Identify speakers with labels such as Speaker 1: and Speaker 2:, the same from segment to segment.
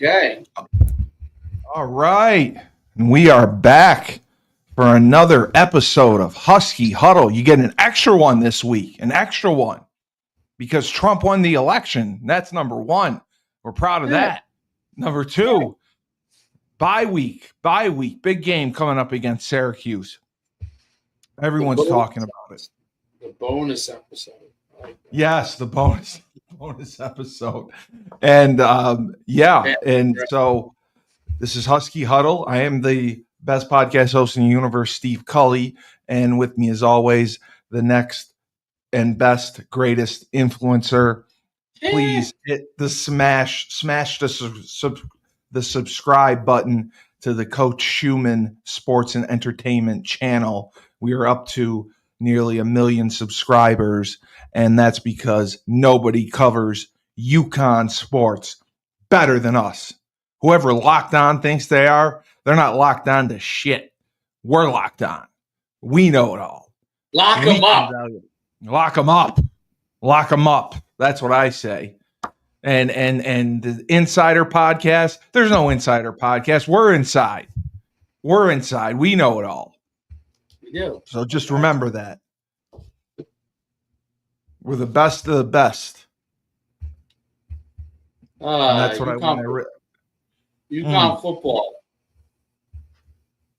Speaker 1: Okay.
Speaker 2: All right. And we are back for another episode of Husky Huddle. You get an extra one this week, an extra one, because Trump won the election. That's number one. We're proud of that. Number two, bye week, big game coming up against Syracuse. Everyone's talking about it.
Speaker 1: The bonus episode.
Speaker 2: Yes, the bonus episode. And so this is Husky Huddle. I am the best podcast host in the universe, Steve Cully, and with me as always, the next and best, greatest influencer. Please hit the smash the subscribe button to the Coach Schumann Sports and Entertainment channel. We are up to nearly 1 million subscribers, and that's because nobody covers Uconn sports better than us. Whoever Locked On thinks they are, they're not locked on to shit. We're locked on. We know it all.
Speaker 1: Lock them up.
Speaker 2: Lock them up. Lock them up. That's what I say. And the Insider podcast, there's no Insider podcast. We're inside. We know it all.
Speaker 1: We do.
Speaker 2: So just remember that. We're the best of the best. And that's what
Speaker 1: UConn,
Speaker 2: I want to
Speaker 1: UConn football.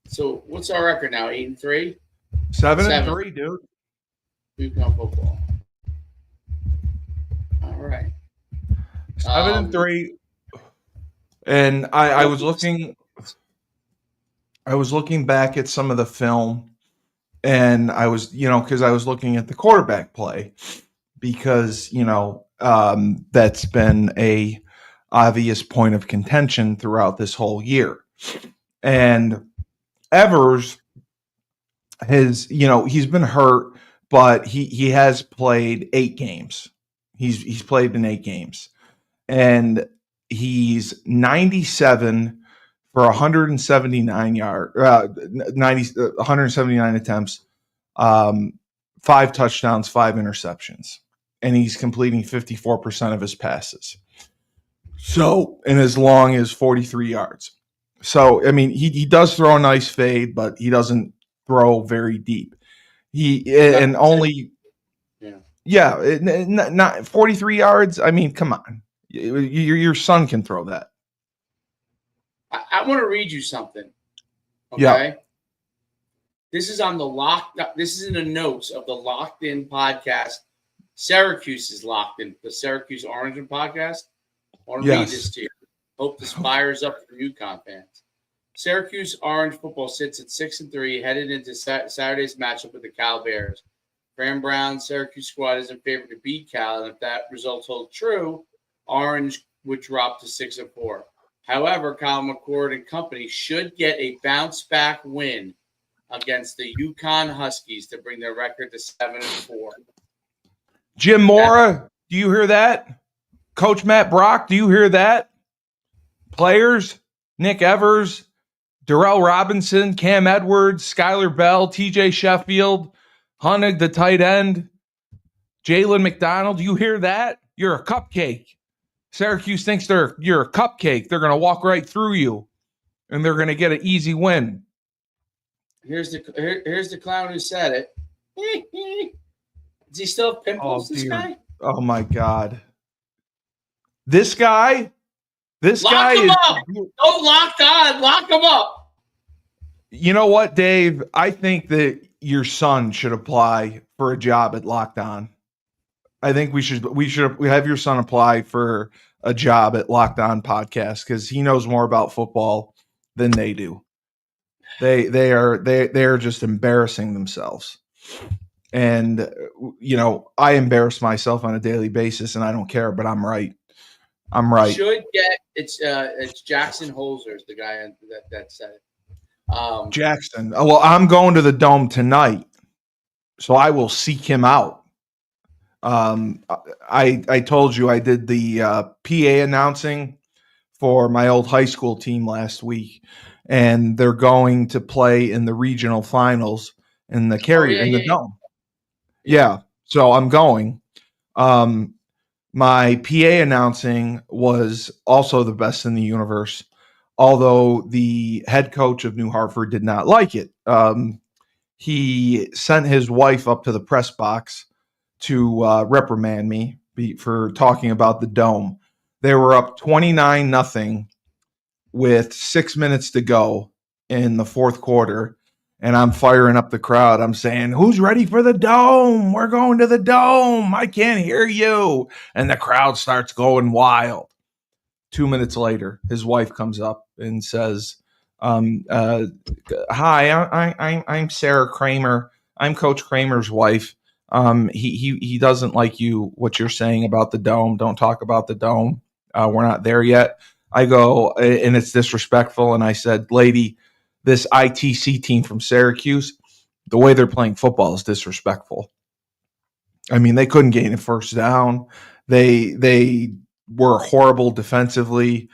Speaker 1: So what's our record now? 8-3?
Speaker 2: 7-3, dude.
Speaker 1: UConn football. All right.
Speaker 2: 7-3. And I was looking back at some of the film, and I was, because I was looking at the quarterback play, because that's been a obvious point of contention throughout this whole year. And Evers he's been hurt, but he has played 8 games. He's played in 8 games, and he's 97 for 179 179 attempts, 5 touchdowns, 5 interceptions, and he's completing 54% of his passes. So, and as long as 43 yards. So, I mean, he does throw a nice fade, but he doesn't throw very deep. Not 43 yards. I mean, come on. Your son can throw that.
Speaker 1: I want to read you something. Okay.
Speaker 2: Yeah.
Speaker 1: This is on this is in the notes of the Locked In podcast. Syracuse is locked in. The Syracuse Orange podcast. I want to read this to you. Hope this fires up for UConn fans. Syracuse Orange football sits at 6-3, headed into Saturday's matchup with the Cal Bears. Graham Brown's Syracuse squad is in favor to beat Cal, and if that result holds true, Orange would drop to 6-4. However, Kyle McCord and company should get a bounce-back win against the Uconn Huskies to bring their record to 7-4.
Speaker 2: Jim Mora, do you hear that? Coach Matt Brock, do you hear that? Players, Nick Evers, Darrell Robinson, Cam Edwards, Skylar Bell, TJ Sheffield, Hunnig, the tight end, Jalen McDonald, do you hear that? You're a cupcake. Syracuse thinks you're a cupcake. They're going to walk right through you, and they're going to get an easy win.
Speaker 1: Here's the clown who said it. Does he still have pimples, this guy?
Speaker 2: Oh, my God. This guy?
Speaker 1: Lock him up. Don't lock on. Lock him up.
Speaker 2: You know what, Dave? I think that your son should apply for a job at Locked On. I think we should have your son apply for a job at Locked On Podcast, because he knows more about football than they do. They are just embarrassing themselves. And I embarrass myself on a daily basis, and I don't care, but I'm right.
Speaker 1: Should get it's Jackson Holzer is the guy that said it.
Speaker 2: Jackson. Well, I'm going to the Dome tonight, so I will seek him out. I told you I did the PA announcing for my old high school team last week, and they're going to play in the regional finals in the the Dome. Yeah, so I'm going. My PA announcing was also the best in the universe, although the head coach of New Hartford did not like it. He sent his wife up to the press box to reprimand me for talking about the dome. They were up 29-0 with 6 minutes to go in the fourth quarter, and I'm firing up the crowd. I'm saying, "Who's ready for the dome? We're going to the dome. I can't hear you." And the crowd starts going wild. 2 minutes later, his wife comes up and says, "Hi, I'm Sarah Kramer. I'm Coach Kramer's wife. He doesn't like what you're saying about the dome. Don't talk about the dome. We're not there yet." I go, and it's disrespectful. And I said, "Lady, this ITC team from Syracuse, the way they're playing football is disrespectful. I mean, they couldn't gain a first down. They were horrible defensively,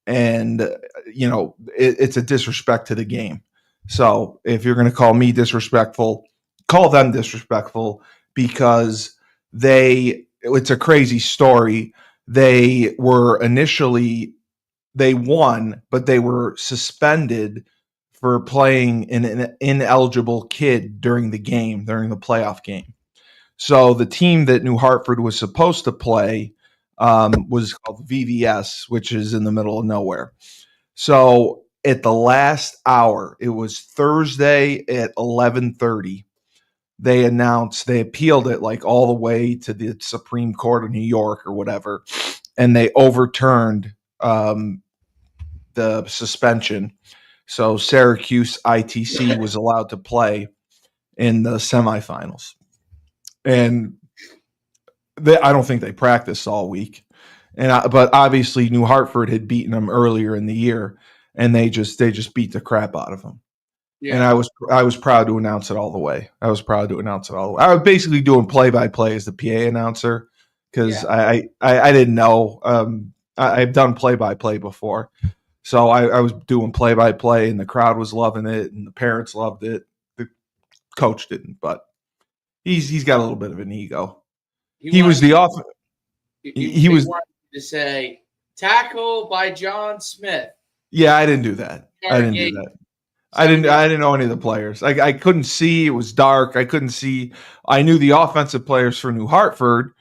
Speaker 2: and it's a disrespect to the game. So if you're going to call me disrespectful, call them disrespectful, because it's a crazy story. They won, but they were suspended for playing an ineligible kid during the playoff game. So the team that New Hartford was supposed to play was called VVS, which is in the middle of nowhere. So at the last hour, it was Thursday at 11:30. They appealed it like all the way to the Supreme Court of New York or whatever, and they overturned the suspension. So Syracuse ITC was allowed to play in the semifinals. And I don't think they practiced all week. But obviously New Hartford had beaten them earlier in the year, and they just beat the crap out of them. Yeah. And I was proud to announce it all the way. I was basically doing play-by-play as the PA announcer, because I didn't know. I've done play-by-play before. So I was doing play-by-play, and the crowd was loving it, and the parents loved it. The coach didn't, but he's got a little bit of an ego. He was the off. He was
Speaker 1: to say tackle by John Smith.
Speaker 2: Yeah, I didn't do that. I didn't know any of the players. I couldn't see. It was dark. I couldn't see. I knew the offensive players for New Hartford,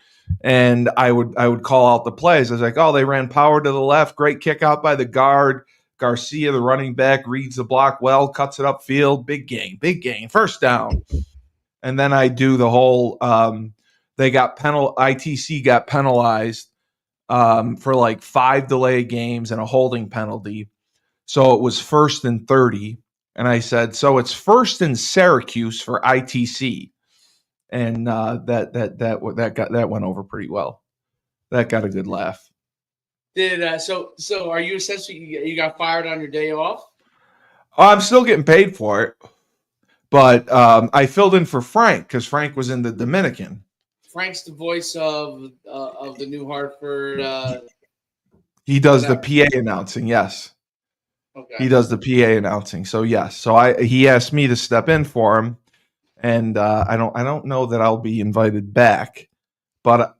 Speaker 2: and I would call out the plays. I was like, "Oh, they ran power to the left. Great kick out by the guard. Garcia, the running back, reads the block well, cuts it upfield. Big gain, first down." And then I do the whole. ITC got penalized for like 5 delay games and a holding penalty. So it was 1st and 30. And I said, so it's 1st and Syracuse for ITC. And that went over pretty well. That got a good laugh.
Speaker 1: So are you essentially, you got fired on your day off?
Speaker 2: I'm still getting paid for it. But I filled in for Frank because Frank was in the Dominican.
Speaker 1: Frank's the voice of the New Hartford.
Speaker 2: He does the PA announcing, yes. Okay. He does the PA announcing, so yes. So he asked me to step in for him, and I don't know that I'll be invited back, but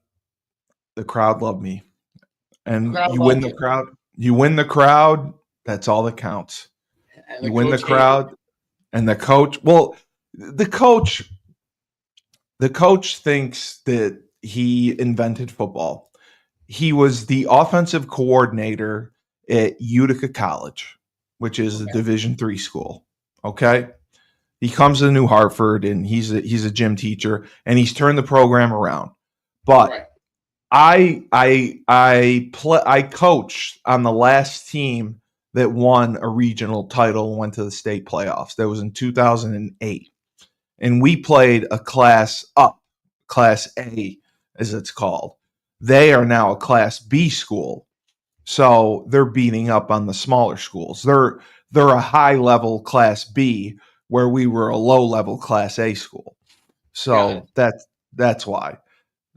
Speaker 2: the crowd loved me, and you win the crowd. That's all that counts. You win the crowd, and the coach. Well, the coach thinks that he invented football. He was the offensive coordinator at Utica College, which is a Division III school. Okay. He comes to New Hartford, and he's a gym teacher, and he's turned the program around. But I coached on the last team that won a regional title and went to the state playoffs. That was in 2008. And we played a class up, Class A, as it's called. They are now a Class B school, so they're beating up on the smaller schools. They're a high-level Class B, where we were a low-level Class A school. So that's why.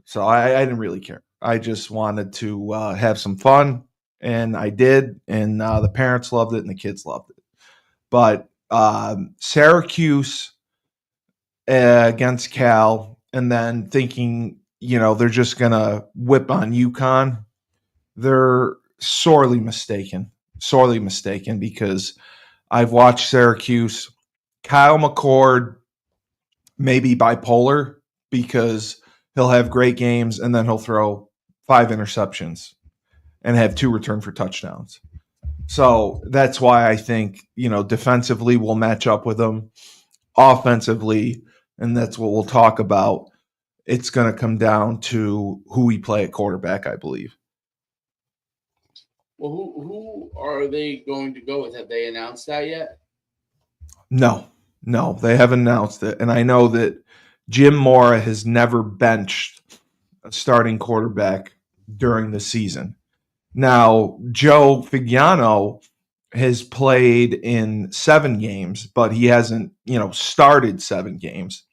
Speaker 2: So I didn't really care. I just wanted to have some fun, and I did, and the parents loved it, and the kids loved it. But Syracuse against Cal, and then thinking, they're just going to whip on UConn, they're sorely mistaken because I've watched Syracuse. Kyle McCord may be bipolar because he'll have great games and then he'll throw 5 interceptions and have 2 return for touchdowns. So that's why I think, defensively we'll match up with them. Offensively, and that's what we'll talk about, it's going to come down to who we play at quarterback, I believe.
Speaker 1: Well, who are they going to go with? Have they announced that yet?
Speaker 2: No, they haven't announced it. And I know that Jim Mora has never benched a starting quarterback during the season. Now, Joe Figliano has played in 7 games, but he hasn't, started 7 games.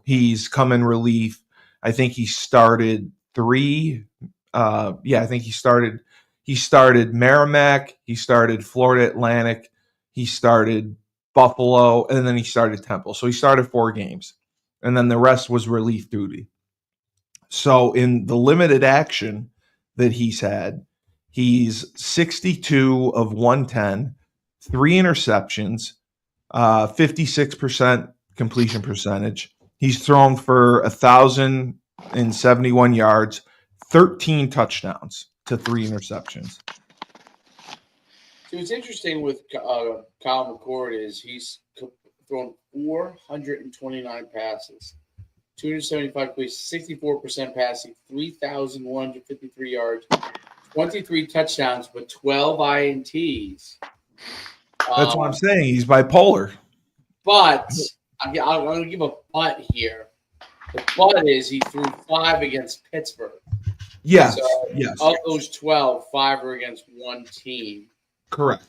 Speaker 2: He's come in relief. I think he started 3. I think he started Merrimack, he started Florida Atlantic, he started Buffalo, and then he started Temple. So he started 4 games. And then the rest was relief duty. So in the limited action that he's had, he's 62 of 110, 3 interceptions, 56% completion percentage. He's thrown for 1,071 yards, 13 touchdowns to 3 interceptions.
Speaker 1: So what's interesting with Kyle McCord is he's thrown 429 passes, 275 completions, 64% passing, 3,153 yards, 23 touchdowns, but 12 INTs.
Speaker 2: That's what I'm saying. He's bipolar.
Speaker 1: But I'm going to give a but here. The but is he threw 5 against Pittsburgh.
Speaker 2: Yes.
Speaker 1: So of those 12, 5 are against one team.
Speaker 2: Correct.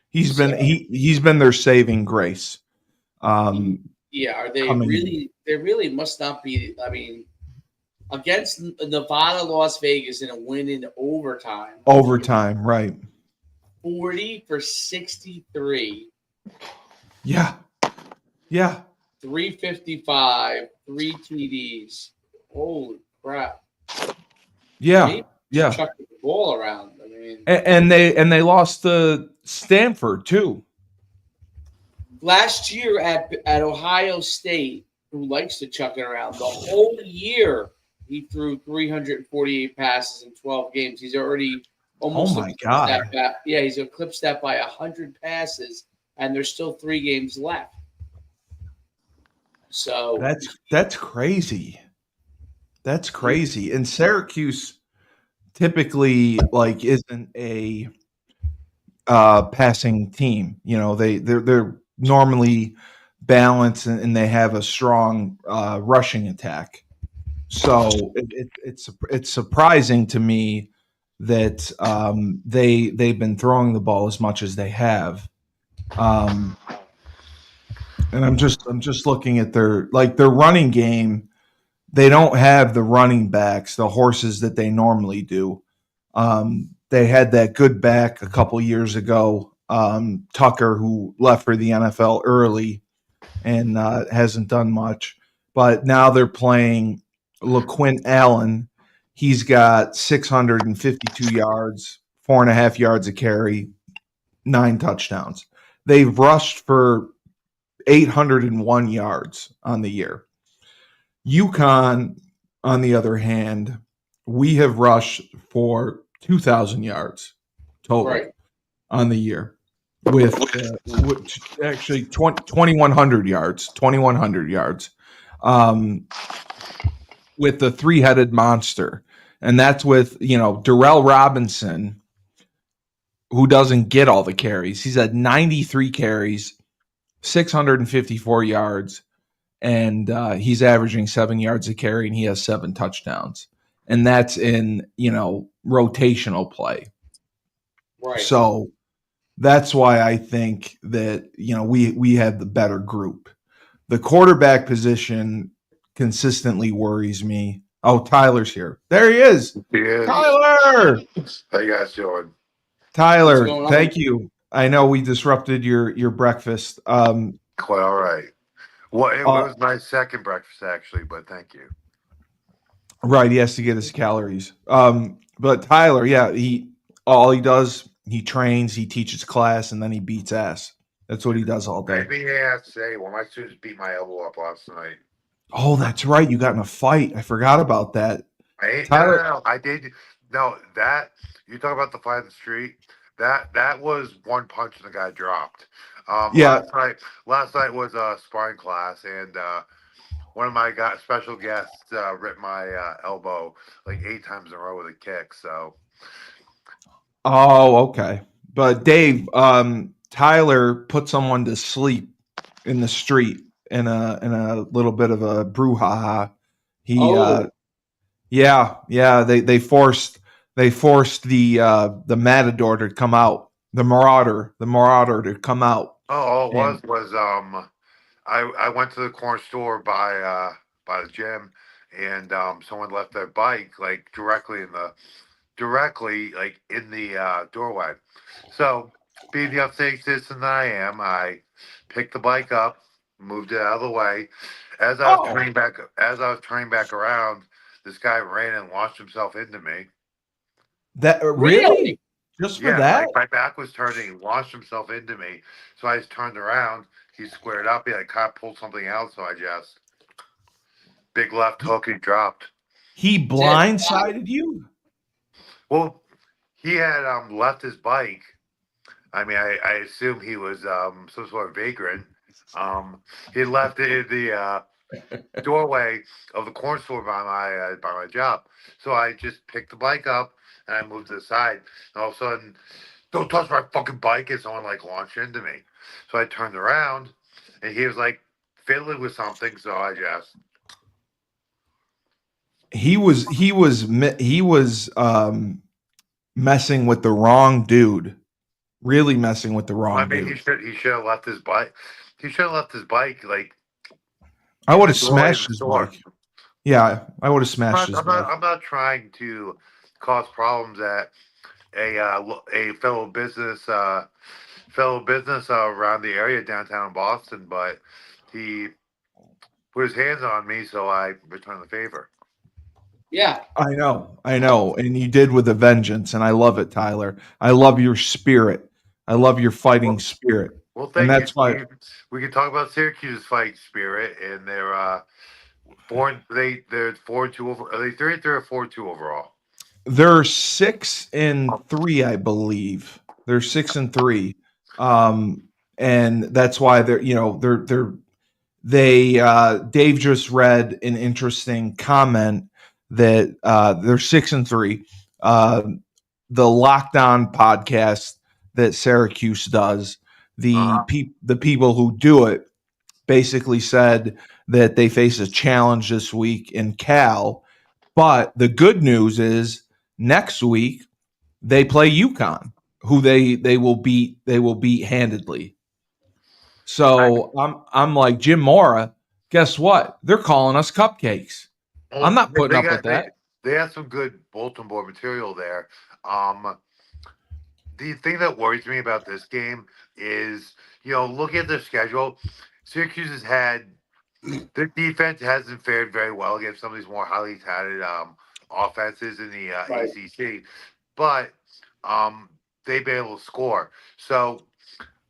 Speaker 2: He's been their saving grace.
Speaker 1: Are they really? They really must not be. I mean, against Nevada, Las Vegas in a win in overtime.
Speaker 2: Overtime, right?
Speaker 1: 40 for 63.
Speaker 2: Yeah.
Speaker 1: 355, 3 TDs. Holy crap!
Speaker 2: Yeah.
Speaker 1: Chuck the ball around. I mean,
Speaker 2: and they lost to Stanford too.
Speaker 1: Last year at Ohio State, who likes to chuck it around, the whole year he threw 348 passes in 12 games. He's already almost
Speaker 2: God.
Speaker 1: He's eclipsed that by 100 passes, and there's still 3 games left. So
Speaker 2: that's crazy. That's crazy. And Syracuse typically isn't a passing team. They're normally balanced and they have a strong rushing attack. So it's surprising to me that they've been throwing the ball as much as they have. And I'm just looking at their running game. They don't have the running backs, the horses that they normally do. They had that good back a couple years ago, Tucker, who left for the NFL early and hasn't done much. But now they're playing LaQuint Allen. He's got 652 yards, 4.5 yards a carry, 9 touchdowns. They've rushed for 801 yards on the year. Uconn, on the other hand, we have rushed for 2,000 yards total on the year, with actually 2,100 yards. With the 3-headed monster, and that's with Darrell Robinson, who doesn't get all the carries. He's had 93 carries, 654 yards. And he's averaging 7 yards a carry, and he has 7 touchdowns. And that's in, rotational play.
Speaker 1: Right.
Speaker 2: So that's why I think that, we have the better group. The quarterback position consistently worries me. Oh, Tyler's here. There he is. Tyler!
Speaker 3: How you guys doing?
Speaker 2: Tyler, thank you. I know we disrupted your breakfast.
Speaker 3: Quite all right. Well, it was my second breakfast, actually, but thank you.
Speaker 2: Right, he has to get his calories. But Tyler, yeah, he does, he trains, he teaches class, and then he beats ass. That's what he does all day.
Speaker 3: Maybe I have to say, well, my students beat my elbow up last night.
Speaker 2: Oh, that's right. You got in a fight. I forgot about that. Tyler,
Speaker 3: No. I did. No, that you talk about the fight in the street. That was one punch and the guy dropped.
Speaker 2: yeah.
Speaker 3: Last night was a sparring class, and one of my special guests ripped my elbow like 8 times in a row with a kick. So
Speaker 2: Oh, okay. But Dave, Tyler put someone to sleep in the street in a little bit of a brouhaha. He yeah, they forced the matador to come out, the marauder to come out.
Speaker 3: all it
Speaker 2: And
Speaker 3: was I went to the corner store by the gym, and someone left their bike like directly like in the doorway. So, being the upstate citizen that I am, I picked the bike up, moved it out of the way. As I was turning back around, this guy ran and launched himself into me.
Speaker 2: that really just for
Speaker 3: Yeah,
Speaker 2: that?
Speaker 3: like my back was turning, he launched himself into me. So I just turned around. He squared up. He like kind of pulled something out. So I just big left hook. He dropped.
Speaker 2: He blindsided you?
Speaker 3: Well, he had left his bike. I mean, I assume he was some sort of vagrant. He left it in the doorway of the corner store by my job. So I just picked the bike up and I moved to the side. And all of a sudden, don't touch my fucking bike! And someone like launched into me. So I turned around and he was like fiddling with something. So I just
Speaker 2: He was messing with the wrong dude. Really messing with the
Speaker 3: I
Speaker 2: wrong
Speaker 3: mean,
Speaker 2: dude.
Speaker 3: he should have left his bike. He should have left his bike like
Speaker 2: I
Speaker 3: in
Speaker 2: would
Speaker 3: the
Speaker 2: have
Speaker 3: doorway of
Speaker 2: smashed
Speaker 3: the
Speaker 2: his
Speaker 3: store.
Speaker 2: bike. Yeah, I would have smashed his bike.
Speaker 3: I'm not trying to cause problems at a fellow business around the area downtown Boston, but he put his hands on me, so I returned the favor.
Speaker 1: Yeah.
Speaker 2: I know, and you did with a vengeance, and I love it, Tyler. I love your spirit. I love your fighting spirit,
Speaker 3: Well,
Speaker 2: and
Speaker 3: thank you.
Speaker 2: that's why
Speaker 3: We can talk about Syracuse's fight spirit and their they're 4-2 over. Are they 3-3 or 4-2 overall?
Speaker 2: they're 6-3, I believe. They're 6-3, and that's why Dave just read an interesting comment that they're 6-3. The Lockdown podcast that Syracuse does, the people who do it basically said that they face a challenge this week in Cal. But the good news is next week they play Uconn, who they will beat handedly. So I'm like Jim Mora. Guess what? They're calling us cupcakes. I'm not putting up with that.
Speaker 3: They have some good bulletin board material there. The thing that worries me about this game is, looking at their schedule, Syracuse has had their defense hasn't fared very well against some of these more highly touted offenses in the ACC, but they've been able to score. So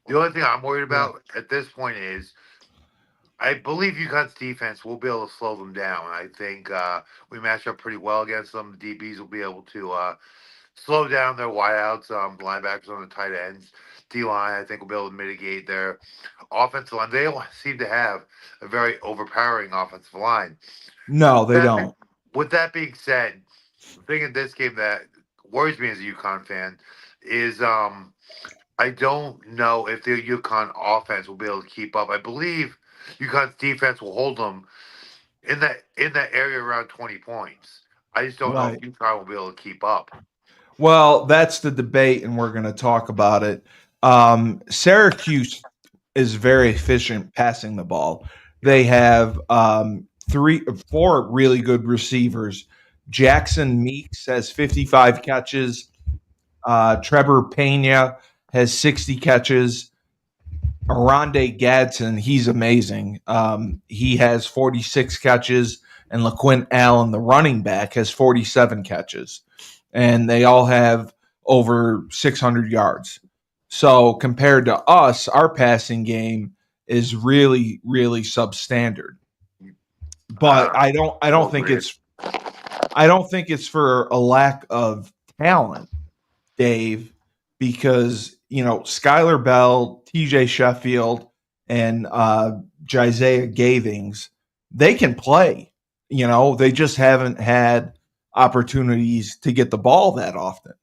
Speaker 3: the only thing I'm worried about at this point is I believe UConn's defense will be able to slow them down. I think we match up pretty well against them. The DBs will be able to slow down their wideouts, linebackers on the tight ends. D-line, I think, will be able to mitigate their offensive line. They don't seem to have a very overpowering offensive line.
Speaker 2: No, they don't.
Speaker 3: With that being said, the thing in this game that worries me as a UConn fan is I don't know if the UConn offense will be able to keep up. I believe UConn's defense will hold them in that area around 20 points. I just don't know if UConn will be able to keep up.
Speaker 2: Well, that's the debate, and we're going to talk about it. Syracuse is very efficient passing the ball. They have 4 really good receivers. Jackson Meeks has 55 catches. Trevor Pena has 60 catches. Arande Gadsden, he's amazing. He has 46 catches. and LaQuint Allen, the running back, has 47 catches, and they all have over 600 yards. So compared to us, our passing game is really, really substandard. But I don't think it's for a lack of talent, Dave, because Skylar Bell, TJ Sheffield, and Jisiah Gavings, they can play. They just haven't had opportunities to get the ball that often.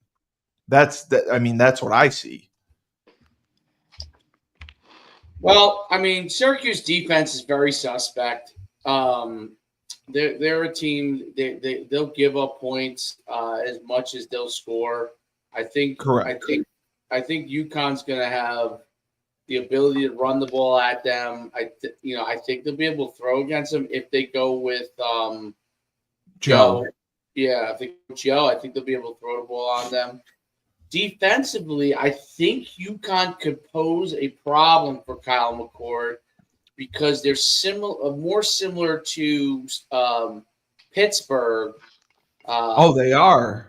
Speaker 2: That's what I see.
Speaker 1: Well, Syracuse defense is very suspect. They're a team. They'll give up points as much as they'll score. I think.
Speaker 2: Correct.
Speaker 1: I think UConn's going to have the ability to run the ball at them. I think they'll be able to throw against them if they go with Joe. Yeah, if they go with Joe, I think they'll be able to throw the ball on them. Defensively, I think UConn could pose a problem for Kyle McCord because they're more similar to Pittsburgh.
Speaker 2: They are.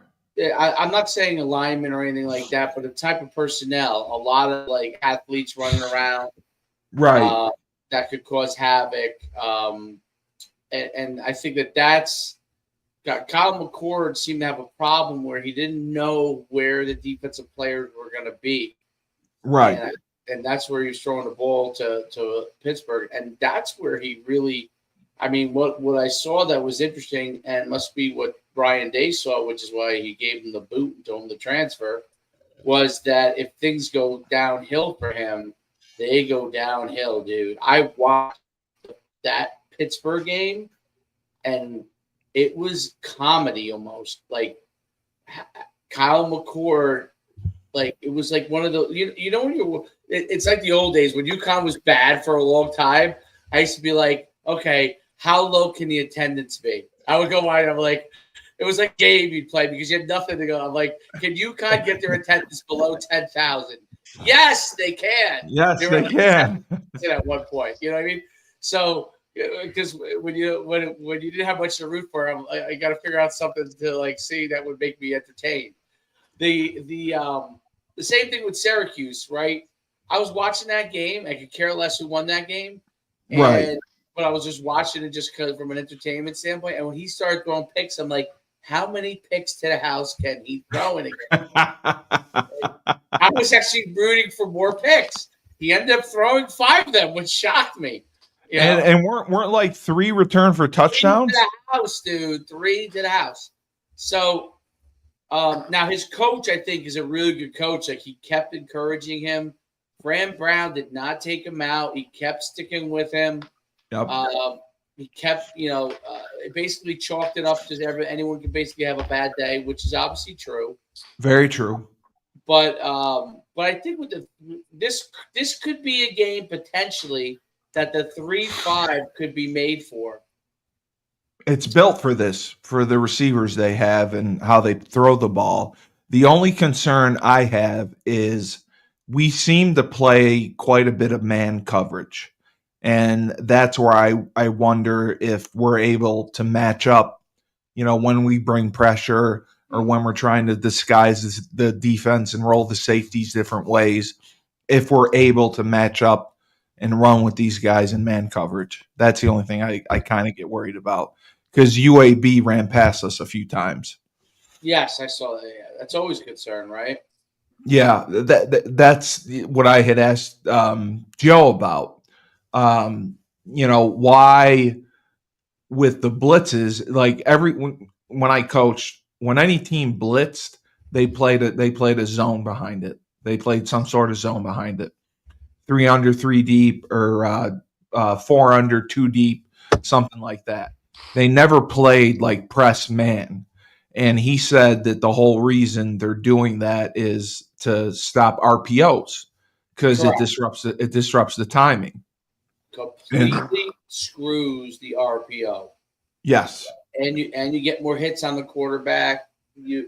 Speaker 1: I'm not saying alignment or anything like that, but the type of personnel, a lot of athletes running around,
Speaker 2: right,
Speaker 1: that could cause havoc. And I think that's Kyle McCord seemed to have a problem where he didn't know where the defensive players were going to be,
Speaker 2: right,
Speaker 1: and that's where he was throwing the ball to Pittsburgh, and that's where he really. What I saw that was interesting, and must be what Brian Day saw, which is why he gave him the boot and told him to transfer, was that if things go downhill for him, they go downhill, dude. I watched that Pittsburgh game, and it was comedy almost. Kyle McCord, it was like one of the when it's like the old days when UConn was bad for a long time. I used to be like, okay, how low can the attendance be? I would go wide. I'm like, it was like game you'd play because you had nothing to go. I'm like, can UConn get their attendance below 10,000? Yes, they can.
Speaker 2: Yes, they can.
Speaker 1: At one point, you know what I mean? So, because when you didn't have much to root for, I got to figure out something to see that would make me entertained. The same thing with Syracuse, right? I was watching that game. I could care less who won that game,
Speaker 2: right?
Speaker 1: But I was just watching it just because from an entertainment standpoint. And when he started throwing picks, I'm like, how many picks to the house can he throw in a game? I was actually rooting for more picks. He ended up throwing 5 of them, which shocked me.
Speaker 2: And weren't 3 return for touchdowns?
Speaker 1: 3 to the house, dude. 3 to the house. So now his coach, I think, is a really good coach. He kept encouraging him. Fran Brown did not take him out. He kept sticking with him.
Speaker 2: Yep.
Speaker 1: He kept, basically chalked it up to anyone could basically have a bad day, which is obviously true.
Speaker 2: Very true.
Speaker 1: But I think with this could be a game potentially that the 3-5 could be made for.
Speaker 2: It's built for this, for the receivers they have and how they throw the ball. The only concern I have is we seem to play quite a bit of man coverage. And that's where I wonder if we're able to match up, when we bring pressure or when we're trying to disguise the defense and roll the safeties different ways, if we're able to match up and run with these guys in man coverage. That's the only thing I kind of get worried about because UAB ran past us a few times.
Speaker 1: Yes, I saw that. Yeah. That's always a concern, right?
Speaker 2: Yeah, that's what I had asked Joe about. Why with the blitzes, when I coached, when any team blitzed, they played a zone behind it. They played some sort of zone behind it. 3 under 3 deep or 4 under 2 deep, something like that. They never played press man. And he said that the whole reason they're doing that is to stop RPOs because it disrupts the timing.
Speaker 1: Completely screws the RPO.
Speaker 2: Yes.
Speaker 1: And you get more hits on the quarterback. The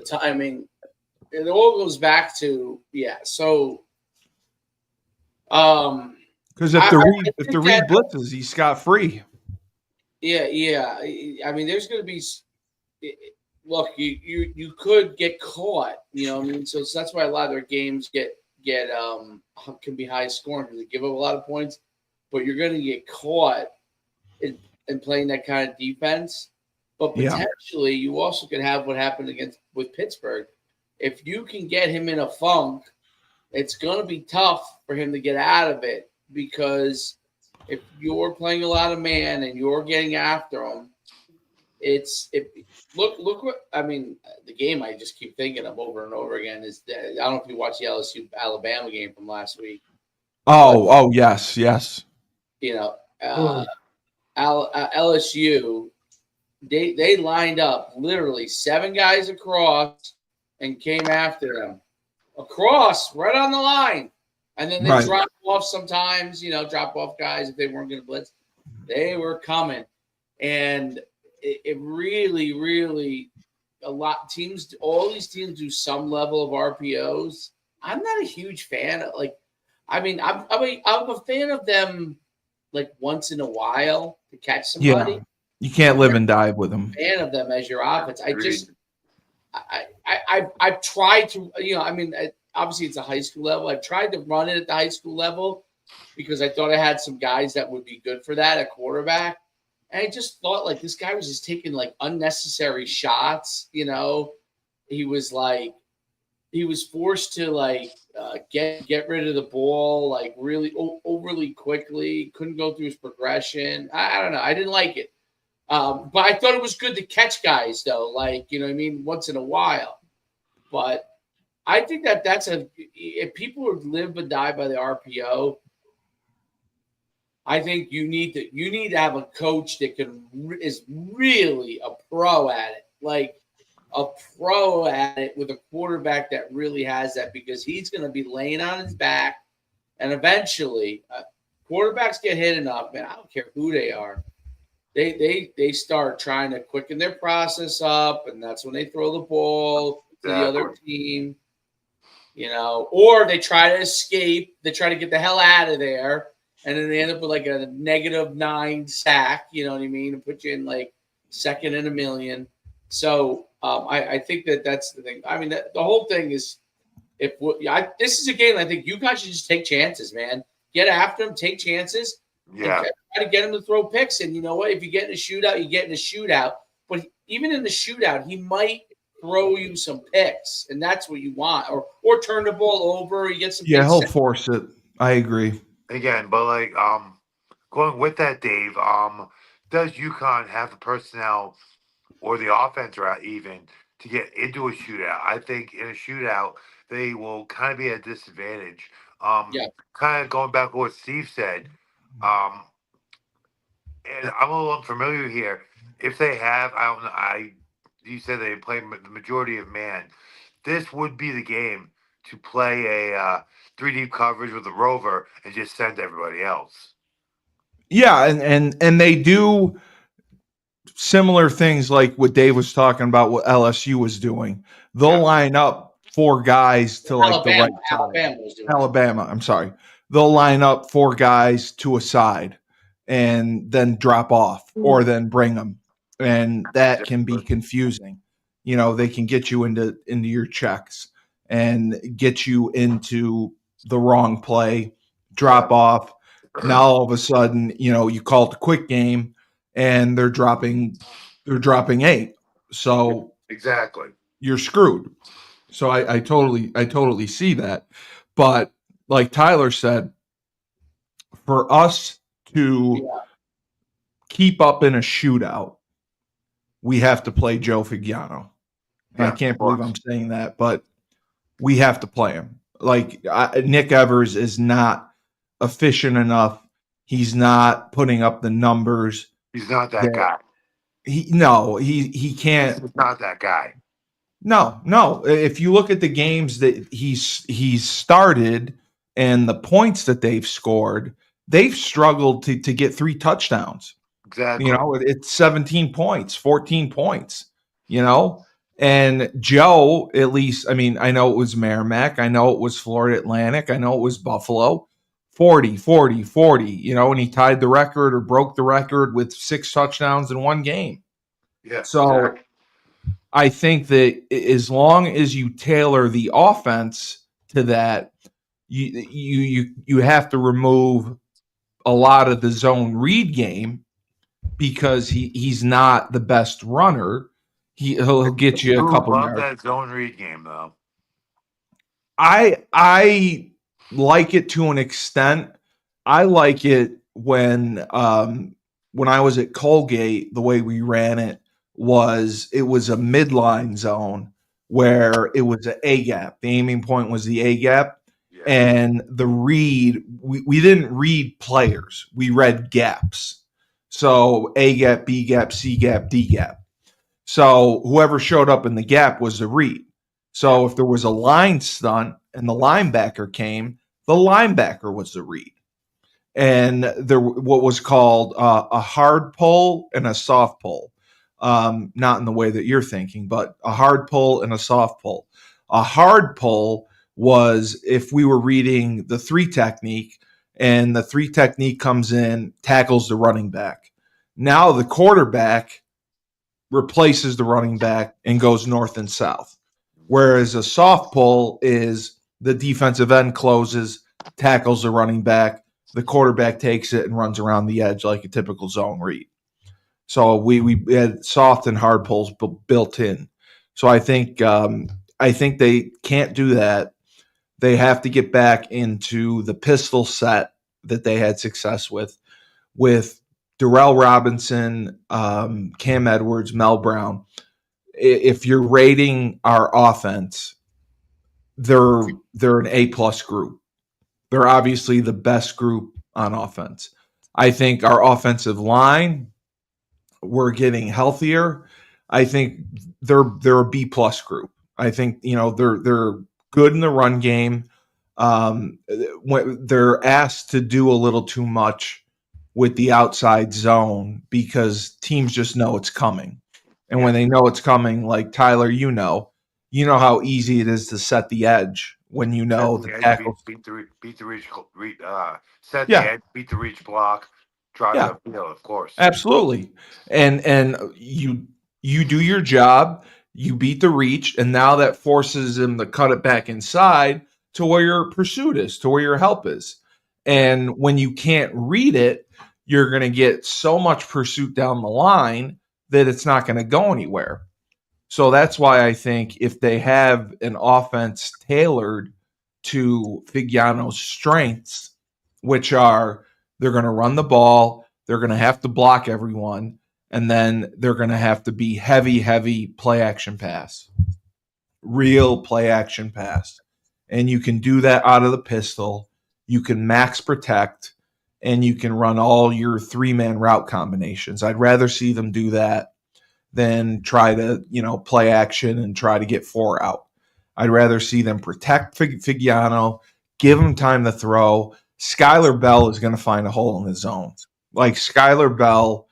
Speaker 1: timing. It all goes back to So
Speaker 2: because if the Reed blitzes, he's scot free.
Speaker 1: Yeah. I mean, there's going to be. Look, you could get caught. You know what I mean? So that's why a lot of their games get can be high scoring because they give up a lot of points. But you're going to get caught in playing that kind of defense. But
Speaker 2: Yeah.
Speaker 1: potentially, you also could have what happened with Pittsburgh. If you can get him in a funk, it's going to be tough for him to get out of it because if you're playing a lot of man and you're getting after him, look what I mean. The game I just keep thinking of over and over again is that, I don't know if you watched the LSU Alabama game from last week.
Speaker 2: Oh, yes.
Speaker 1: You know, LSU they lined up literally 7 guys across and came after them across right on the line, and then they
Speaker 2: Right.
Speaker 1: drop off sometimes. Drop off guys if they weren't going to blitz. They were coming, and it really, really a lot teams. All these teams do some level of RPOs. I'm not a huge fan of I'm a fan of them like once in a while to catch somebody.
Speaker 2: Yeah. You can't live and die with them.
Speaker 1: Fan of them as your offense. I've tried to, obviously it's a high school level. I've tried to run it at the high school level because I thought I had some guys that would be good for that at quarterback. And I just thought like this guy was just taking like unnecessary shots. He was forced to get rid of the ball like really overly quickly. Couldn't go through his progression. I don't know. I didn't like it. But I thought it was good to catch guys though, once in a while. But I think that's if people live and die by the RPO, I think you need to have a coach that is really a pro at it, like a pro at it with a quarterback that really has that because he's going to be laying on his back, and eventually, quarterbacks get hit enough, man. I don't care who they are. They start trying to quicken their process up, and that's when they throw the ball to the other team, or they try to escape. They try to get the hell out of there, and then they end up with like a -9 sack, you know what I mean, and put you in like second in a million. So I think that's the thing. I mean, the whole thing is this is a game I think you guys should just take chances, man. Get after them, take chances.
Speaker 3: Yeah.
Speaker 1: Try to get him to throw picks. And you know what? If you get in a shootout, you get in a shootout. But even in the shootout, he might throw you some picks, and that's what you want. Or turn the ball over. You get some.
Speaker 2: Yeah, he'll force it. I agree.
Speaker 3: Again, but going with that, Dave. Does UConn have the personnel or the offense, or even to get into a shootout? I think in a shootout they will kind of be at a disadvantage. Kind of going back to what Steve said. And I'm a little unfamiliar here. If they have, I don't know. You said they play the majority of man. This would be the game to play a 3 deep coverage with a rover and just send everybody else.
Speaker 2: Yeah, and they do similar things like what Dave was talking about, what LSU was doing. They'll line up 4 guys to like the right side. Alabama, I'm sorry. They'll line up 4 guys to a side and then drop off or then bring them. And that can be confusing. They can get you into your checks and get you into the wrong play, drop off. Now all of a sudden, you call it a quick game and they're dropping 8. So
Speaker 3: exactly,
Speaker 2: you're screwed. So I totally see that. But like Tyler said, for us to keep up in a shootout, we have to play Joe Figiano. I can't believe I'm saying that, but we have to play him. Like Nick Evers is not efficient enough. He's not putting up the numbers.
Speaker 3: He's not that guy.
Speaker 2: He can't.
Speaker 3: He's not that guy.
Speaker 2: No. If you look at the games that he's started and the points that they've scored, they've struggled to get 3 touchdowns.
Speaker 3: Exactly.
Speaker 2: It's 17 points, 14 points, and Joe, at least, I mean, I know it was Merrimack. I know it was Florida Atlantic. I know it was Buffalo. 40, 40, 40, and he tied the record or broke the record with 6 touchdowns in one game.
Speaker 3: Yeah.
Speaker 2: So
Speaker 3: exactly.
Speaker 2: I think that as long as you tailor the offense to that, you have to remove a lot of the zone read game because he's not the best runner. He'll get you a couple
Speaker 3: Love
Speaker 2: yards.
Speaker 3: that zone read game though.
Speaker 2: I like it to an extent. I like it when I was at Colgate, the way we ran it was a midline zone where it was an A gap. The aiming point was the A gap.
Speaker 3: Yeah.
Speaker 2: And the read, we didn't read players. We read gaps. So A gap, B gap, C gap, D gap. So whoever showed up in the gap was the read. So if there was a line stunt and the linebacker came, the linebacker was the read. And there what was called a hard pull and a soft pull. Not in the way that you're thinking, but a hard pull and a soft pull. A hard pull was if we were reading the 3 technique and the 3 technique comes in, tackles the running back. Now the quarterback replaces the running back and goes north and south. Whereas a soft pull is the defensive end closes, tackles the running back, the quarterback takes it and runs around the edge like a typical zone read. So we had soft and hard pulls built in. So I think they can't do that. They have to get back into the pistol set that they had success with Darrell Robinson, Cam Edwards, Mel Brown. If you're rating our offense, they're an A+ group. They're obviously the best group on offense. I think our offensive line, we're getting healthier. I think they're a B+ group. I think they're good in the run game. When they're asked to do a little too much with the outside zone because teams just know it's coming. And when they know it's coming, like Tyler, you know how easy it is to set the edge when you know the tackle.
Speaker 3: Beat the reach, set
Speaker 2: Yeah.
Speaker 3: the edge, beat the reach block, drive
Speaker 2: Yeah.
Speaker 3: the field, of course.
Speaker 2: Absolutely. And you do your job, you beat the reach, and now that forces him to cut it back inside to where your pursuit is, to where your help is. And when you can't read it, you're going to get so much pursuit down the line that it's not going to go anywhere. So that's why I think if they have an offense tailored to Figiano's strengths, which are they're going to run the ball, they're going to have to block everyone, and then they're going to have to be heavy play action pass. Real play action pass. And you can do that out of the pistol. You can max protect, and you can run all your 3-man route combinations. I'd rather see them do that than try to, play action and try to get 4 out. I'd rather see them protect Figiano, give him time to throw. Skylar Bell is going to find a hole in his zone. Like, Skylar Bell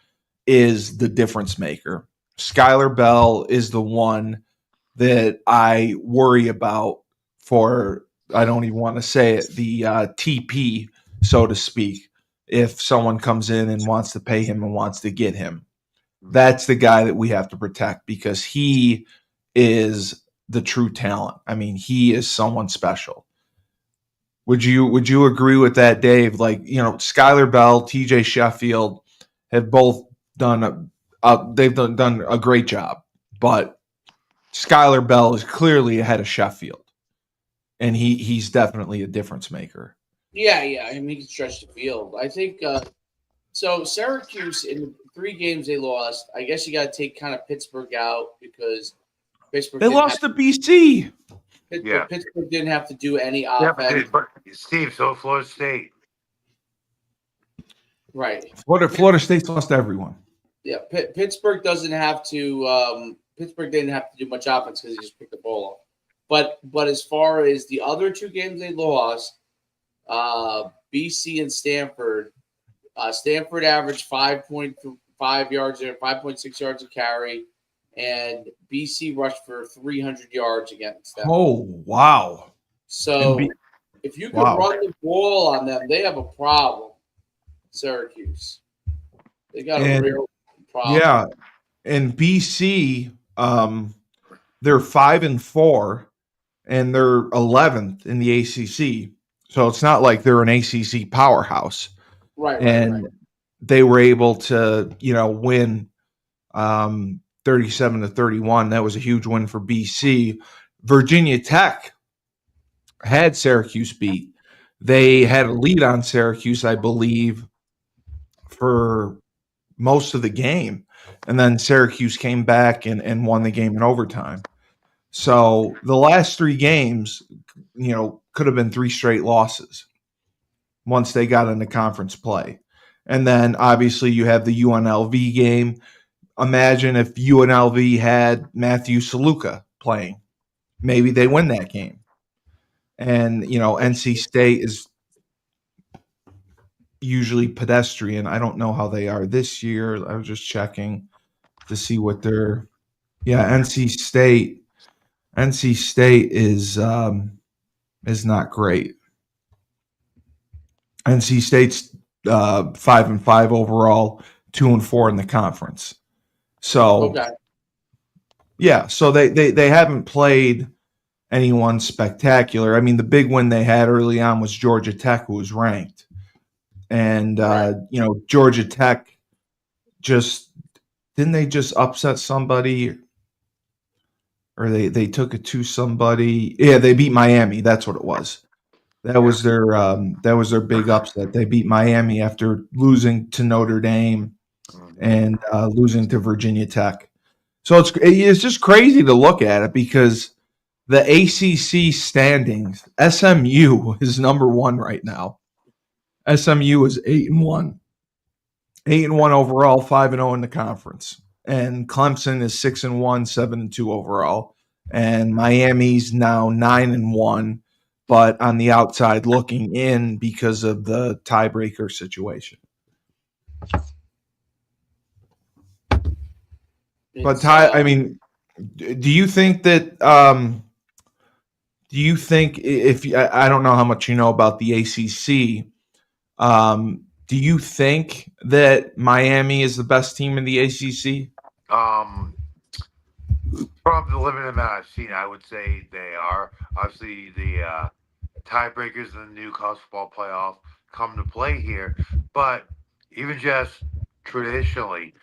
Speaker 2: is the difference maker. Skylar Bell is the one that I worry about for, I don't even want to say it, the TP, so to speak, if someone comes in and wants to pay him and wants to get him. That's the guy that we have to protect because he is the true talent. I mean, he is someone special. Would you agree with that, Dave? Like, Skylar Bell, TJ Sheffield have both done a great job, but Skylar Bell is clearly ahead of Sheffield, and he's definitely a difference maker.
Speaker 1: Yeah. I mean, he can stretch the field. I think so. Syracuse, in the 3 games they lost, I guess you got to take kind of Pittsburgh out because Pittsburgh
Speaker 2: lost to BC.
Speaker 1: Pittsburgh didn't have to do any offense.
Speaker 3: But Steve, so Florida State.
Speaker 1: Right.
Speaker 2: Florida State's lost to everyone.
Speaker 1: Yeah, Pittsburgh doesn't have to. Pittsburgh didn't have to do much offense because they just picked the ball up. But as far as the other 2 games they lost, BC and Stanford. Stanford averaged 5.5 yards or 5.6 yards a carry, and BC rushed for 300 yards against them.
Speaker 2: Oh, wow.
Speaker 1: So If you can run the ball on them, they have a problem. Syracuse. They got a real problem.
Speaker 2: Yeah. And BC, they're 5-4, and they're 11th in the ACC. So it's not like they're an ACC powerhouse.
Speaker 1: Right.
Speaker 2: They were able to, win 37-31. That was a huge win for BC. Virginia Tech had Syracuse beat. They had a lead on Syracuse, I believe, for most of the game. And then Syracuse came back and won the game in overtime. So the last 3 games, could have been 3 straight losses once they got into conference play. And then obviously you have the UNLV game. Imagine if UNLV had Matthew Saluka playing. Maybe they win that game. And, NC State is usually pedestrian. I don't know how they are this year. I was just checking to see what they're. Yeah, NC State is not great. NC State's 5-5 overall, 2-4 in the conference. So yeah, so they haven't played anyone spectacular. I mean, the big win they had early on was Georgia Tech, who was ranked, and Georgia Tech didn't they just upset somebody, or they took it to somebody? Yeah, they beat Miami. That's what it was. That was their big upset. They beat Miami after losing to Notre Dame and losing to Virginia Tech. So it's just crazy to look at it because the ACC standings, SMU is number 1 right now. SMU is 8-1, 8-1 overall, 5-0 in the conference, and Clemson is 6-1, 7-2 overall, and Miami's now 9-1. But on the outside looking in because of the tiebreaker situation. But I mean, do you think that? Do you think if I don't know how much you know about the ACC? Do you think that Miami is the best team in the ACC?
Speaker 3: From the limited amount I've seen, I would say they are. Obviously, the tiebreakers in the new college football playoff come to play here. But even just traditionally,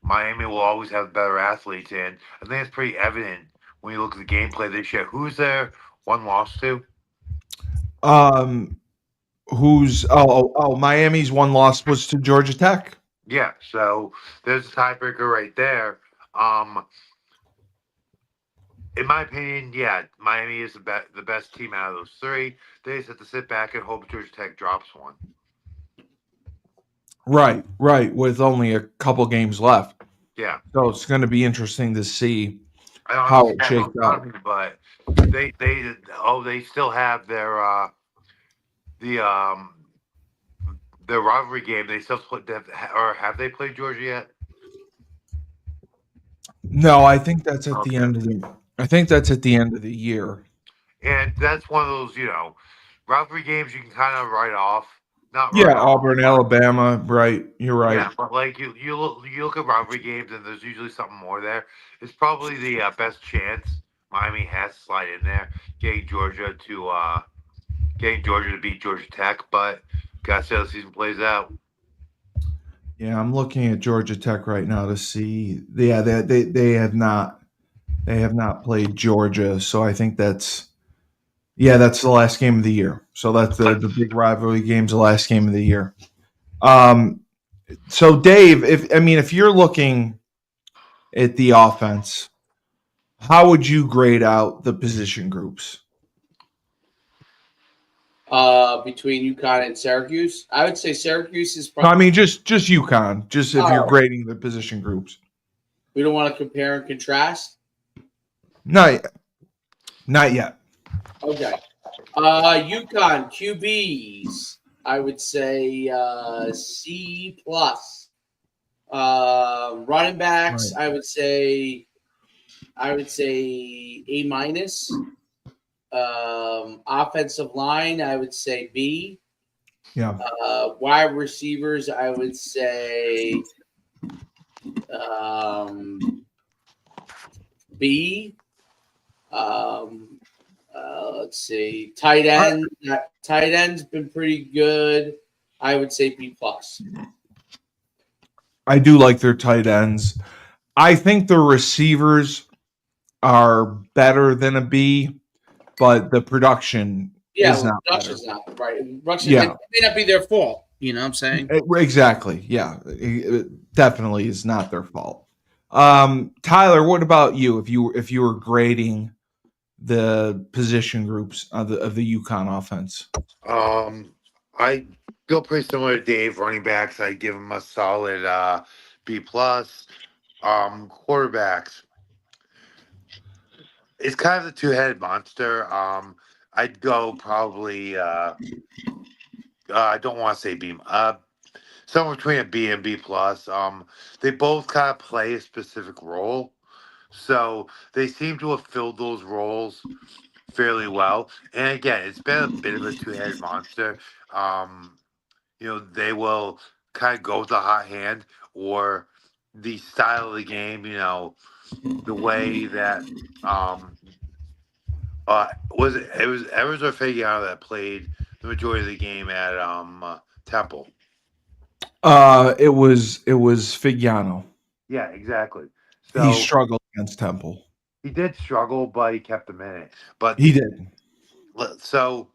Speaker 3: Miami will always have better athletes. And I think it's pretty evident when you look at the gameplay this year. Who's their one loss to?
Speaker 2: Miami's one loss was to Georgia Tech.
Speaker 3: Yeah, so there's a tiebreaker right there. In my opinion, yeah, Miami is the best team out of those 3. They just have to sit back and hope Georgia Tech drops one.
Speaker 2: Right, with only a couple games left.
Speaker 3: Yeah.
Speaker 2: So it's going to be interesting to see how it shakes out.
Speaker 3: But they still have their rivalry game. They still play, or have they played Georgia yet?
Speaker 2: No, I think that's at the end of the year.
Speaker 3: And that's one of those, rivalry games you can kind of write off.
Speaker 2: Auburn, Alabama, right? You're right.
Speaker 3: Yeah, but like you look at rivalry games, and there's usually something more there. It's probably the best chance Miami has to slide in there, getting Georgia to beat Georgia Tech. But gotta see how the season plays out.
Speaker 2: Yeah, I'm looking at Georgia Tech right now to see. Yeah, they have not played Georgia, so I think that's the last game of the year. So that's the big rivalry game's the last game of the year. So Dave, if you're looking at the offense, how would you grade out the position groups?
Speaker 1: Between Uconn and Syracuse, I would say Syracuse is probably.
Speaker 2: Just Uconn. Just if you're grading the position groups.
Speaker 1: We don't want to compare and contrast.
Speaker 2: Not yet.
Speaker 1: Okay. Uconn QBs, I would say C+. Running backs, right. I would say A-. Offensive line, I would say B.
Speaker 2: Yeah.
Speaker 1: Wide receivers, I would say B. Let's see. Tight end. Tight end's been pretty good. I would say B plus.
Speaker 2: I do like their tight ends. I think the receivers are better than a B, but the production is not better.
Speaker 1: Production's not right. Production,
Speaker 2: Yeah.
Speaker 1: it may not be their fault. You know what I'm saying?
Speaker 2: Exactly. Yeah. It definitely is not their fault. Tyler, what about you? If you were grading the position groups of the Uconn offense?
Speaker 3: I go pretty similar to Dave. Running backs, I give them a solid B plus. Quarterbacks, it's kind of the two-headed monster. I'd go probably. I don't want to say B. Somewhere between a B and B plus. They both kind of play a specific role, so they seem to have filled those roles fairly well. And again, it's been a bit of a two-headed monster. Um, they will kind of go with the hot hand or the style of the game. The way that it was Evers or Fagiano that played the majority of the game at Temple.
Speaker 2: It was Figiano.
Speaker 3: Yeah, exactly.
Speaker 2: He
Speaker 3: So
Speaker 2: struggled against Temple.
Speaker 3: he did struggle, but he kept them in it. But
Speaker 2: He did.
Speaker 3: so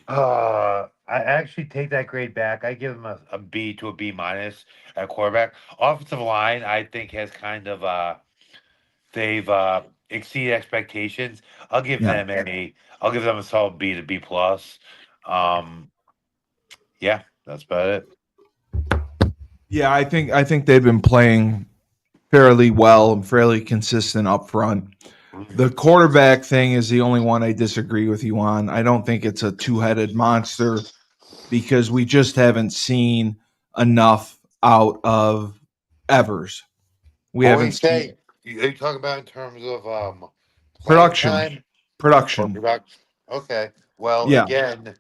Speaker 3: I actually take that grade back. I give him a B to a B minus at quarterback. Offensive line, I think has kind of they've exceeded expectations. I'll give
Speaker 2: Yeah.
Speaker 3: them I'll give them a solid B to B plus. Yeah, that's about it.
Speaker 2: Yeah, I think they've been playing fairly well and fairly consistent up front. The quarterback thing is the only one I disagree with you on. I don't think it's a two-headed monster because we just haven't seen enough out of Evers. We
Speaker 3: What do you
Speaker 2: haven't seen
Speaker 3: say? Are you talking about in terms of playing
Speaker 2: production.
Speaker 3: time or
Speaker 2: Production.
Speaker 3: production? Okay. Well,
Speaker 2: Yeah.
Speaker 3: again,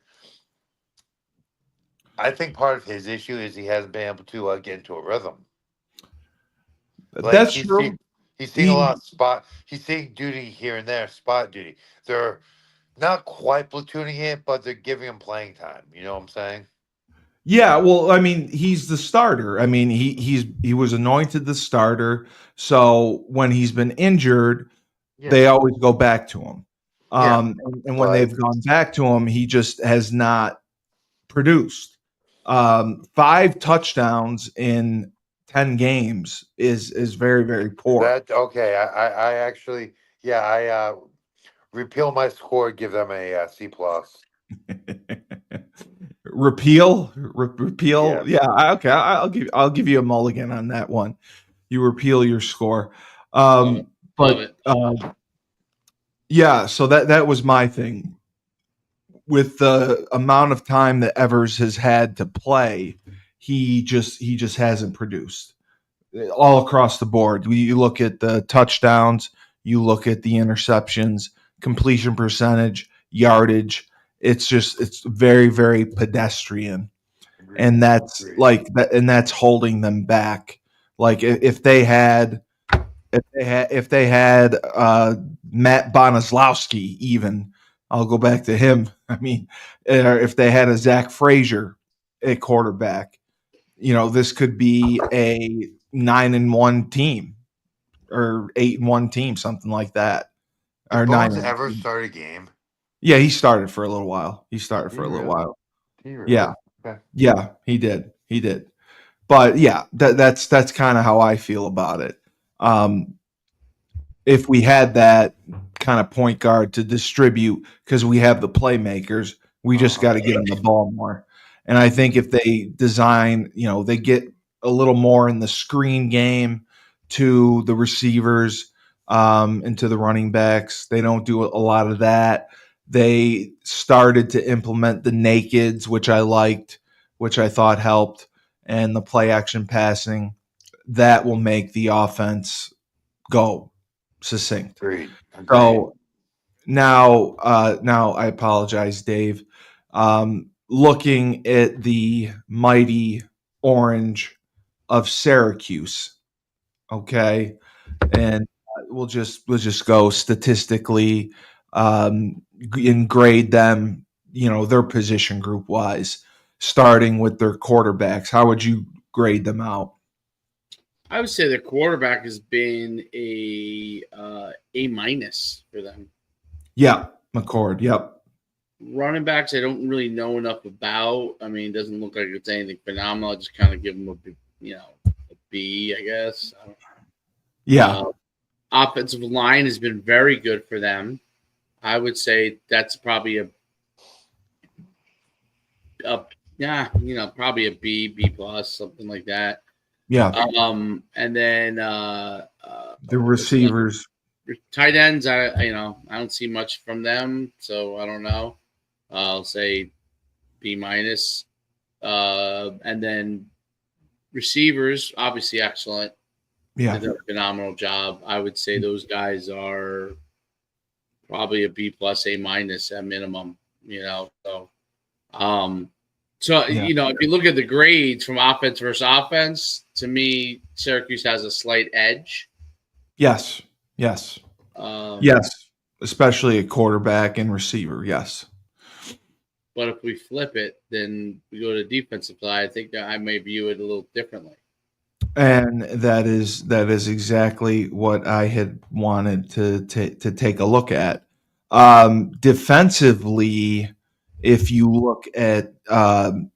Speaker 3: I think part of his issue is he hasn't been able to get into a rhythm. Like
Speaker 2: That's true.
Speaker 3: he's seen a
Speaker 2: He
Speaker 3: lot of spot. He's seeing duty here and there, spot duty. They're not quite platooning it, but they're giving him playing time. You know what I'm saying?
Speaker 2: Yeah, well, I mean, he's the starter. I mean, he was anointed the starter. So when he's been injured,
Speaker 3: Yeah.
Speaker 2: they always go back to him.
Speaker 3: Yeah.
Speaker 2: And when they've gone back to him, he just has not produced. 5 touchdowns in 10 games is very, very poor.
Speaker 3: That okay. I actually I repeal my score, give them a C plus.
Speaker 2: Repeal.
Speaker 3: Yeah.
Speaker 2: Yeah, okay. I'll give you a mulligan on that one. You repeal your score.
Speaker 1: Love
Speaker 2: But
Speaker 1: it.
Speaker 2: yeah, so that was my thing. With the amount of time that Evers has had to play, he just hasn't produced all across the board. You look at the touchdowns, you look at the interceptions, completion percentage, yardage. It's very, very pedestrian, and that's like that, and that's holding them back. Like if they had Matt Bonaslawski, even I'll go back to him. I mean, if they had a Zach Frazier at quarterback, this could be a 9-1 team or 8-1 team, something like that,
Speaker 3: Did
Speaker 2: or
Speaker 3: Bones
Speaker 2: 9.
Speaker 3: ever start a game?
Speaker 2: Yeah, he started for a little while. Yeah,
Speaker 3: Okay.
Speaker 2: yeah, he did. But yeah, that's kind of how I feel about it. If we had that kind of point guard to distribute, because we have the playmakers, we just got to get them the ball more. And I think if they design, they get a little more in the screen game to the receivers, and to the running backs. They don't do a lot of that. They started to implement the nakeds, which I liked, which I thought helped, and the play action passing. That will make the offense go succinct.
Speaker 3: Agreed.
Speaker 2: So Now I apologize, Dave. Looking at the mighty Orange of Syracuse, okay, and we'll just go statistically and grade them, their position group wise, starting with their quarterbacks. How would you grade them out?
Speaker 1: I would say the quarterback has been A minus for them.
Speaker 2: Yeah, McCord. Yep.
Speaker 1: Running backs, I don't really know enough about. I mean, it doesn't look like it's anything phenomenal. I just kind of give them a B, I guess.
Speaker 2: Yeah.
Speaker 1: Offensive line has been very good for them. I would say that's probably probably a B plus, something like that.
Speaker 2: Yeah.
Speaker 1: And then
Speaker 2: the receivers,
Speaker 1: tight ends, I don't see much from them, so I don't know. I'll say B minus. And then receivers, obviously excellent.
Speaker 2: Yeah.
Speaker 1: They did a phenomenal job. I would say those guys are probably a B plus, A minus at minimum. So if you look at the grades from offense versus offense, to me, Syracuse has a slight edge.
Speaker 2: Yes. Yes. Yes. Especially a quarterback and receiver. Yes.
Speaker 1: But if we flip it, then we go to the defensive side. I think that I may view it a little differently.
Speaker 2: And that is exactly what I had wanted to take a look at. Defensively, if you look at UConn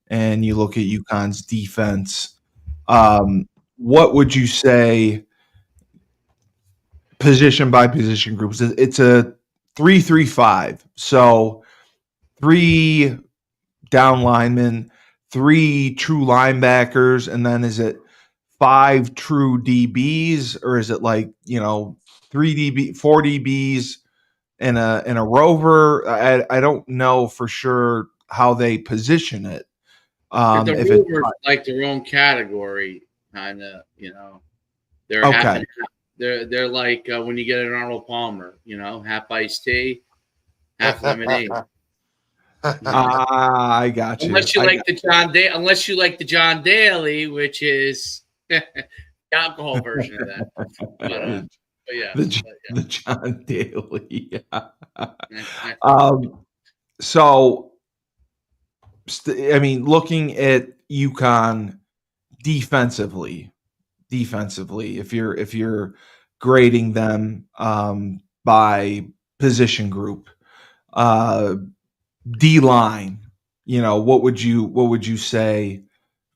Speaker 2: and you look at UConn's defense, what would you say position by position groups? It's a 3-3-5. So 3 down linemen, 3 true linebackers, and then is it 5 true DBs, or is it 3 DB, 4 DBs, and a rover? I don't know for sure how they position it.
Speaker 1: The rovers like their own category, kind of. They're
Speaker 2: okay.
Speaker 1: They're like when you get an Arnold Palmer, half iced tea, half lemonade.
Speaker 2: I got you.
Speaker 1: Unless you like the John Daly, which is the alcohol version of that. But yeah,
Speaker 2: the John Daly. Yeah. So, looking at UConn defensively, if you're grading them by position group, D line, what would you say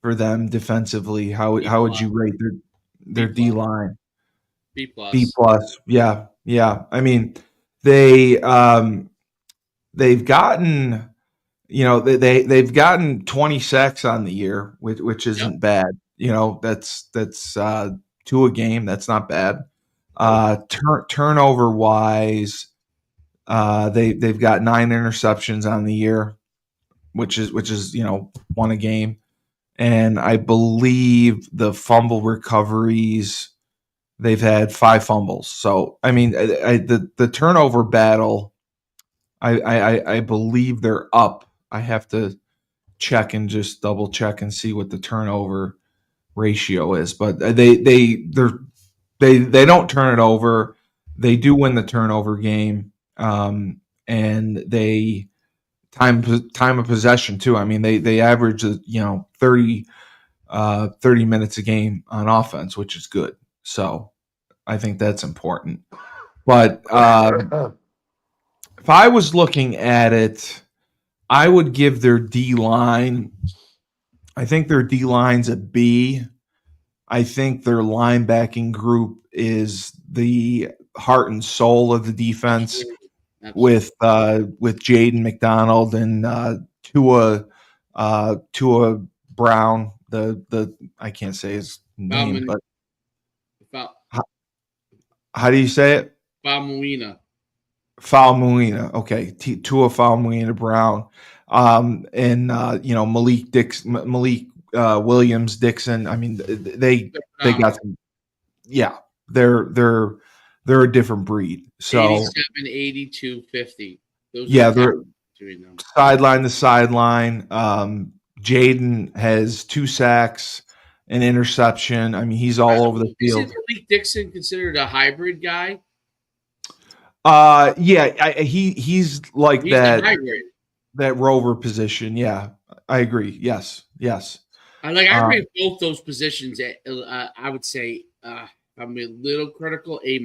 Speaker 2: for them defensively? How would you rate their D line?
Speaker 1: B plus.
Speaker 2: B plus. Yeah. I mean, they've gotten they've gotten 20 sacks on the year, which isn't bad. That's 2 a game. That's not bad. Turnover wise, they've got 9 interceptions on the year, which is 1 a game, and I believe the fumble recoveries, they've had 5 fumbles. So the turnover battle, I believe they're up. I have to check and just double check and see what the turnover ratio is, but they don't turn it over. They do win the turnover game, and they time of possession too. They average 30 minutes a game on offense, which is good. So I think that's important. But if I was looking at it, I would give their D line. I think their D line's a B. I think their linebacking group is the heart and soul of the defense. Absolutely. With Jaden McDonald and Tua Brown. The I can't say his name, but how do you say it? Falmuina. Okay, Tua Falmuina Brown, and Malik Williams Dixon. They got some. Yeah, they're they're a different breed. So
Speaker 1: 87, 82, 50. Those
Speaker 2: yeah,
Speaker 1: are the
Speaker 2: they're
Speaker 1: between them.
Speaker 2: sideline to sideline. Jaden has 2 sacks, an interception. I mean, he's all over the field.
Speaker 1: Isn't Malik Dixon considered a hybrid guy?
Speaker 2: Yeah, he's like
Speaker 1: He's
Speaker 2: that.
Speaker 1: a hybrid.
Speaker 2: That rover position. Yeah, I agree. Yes.
Speaker 1: I rate both those positions at. I would say I'm a little critical. A-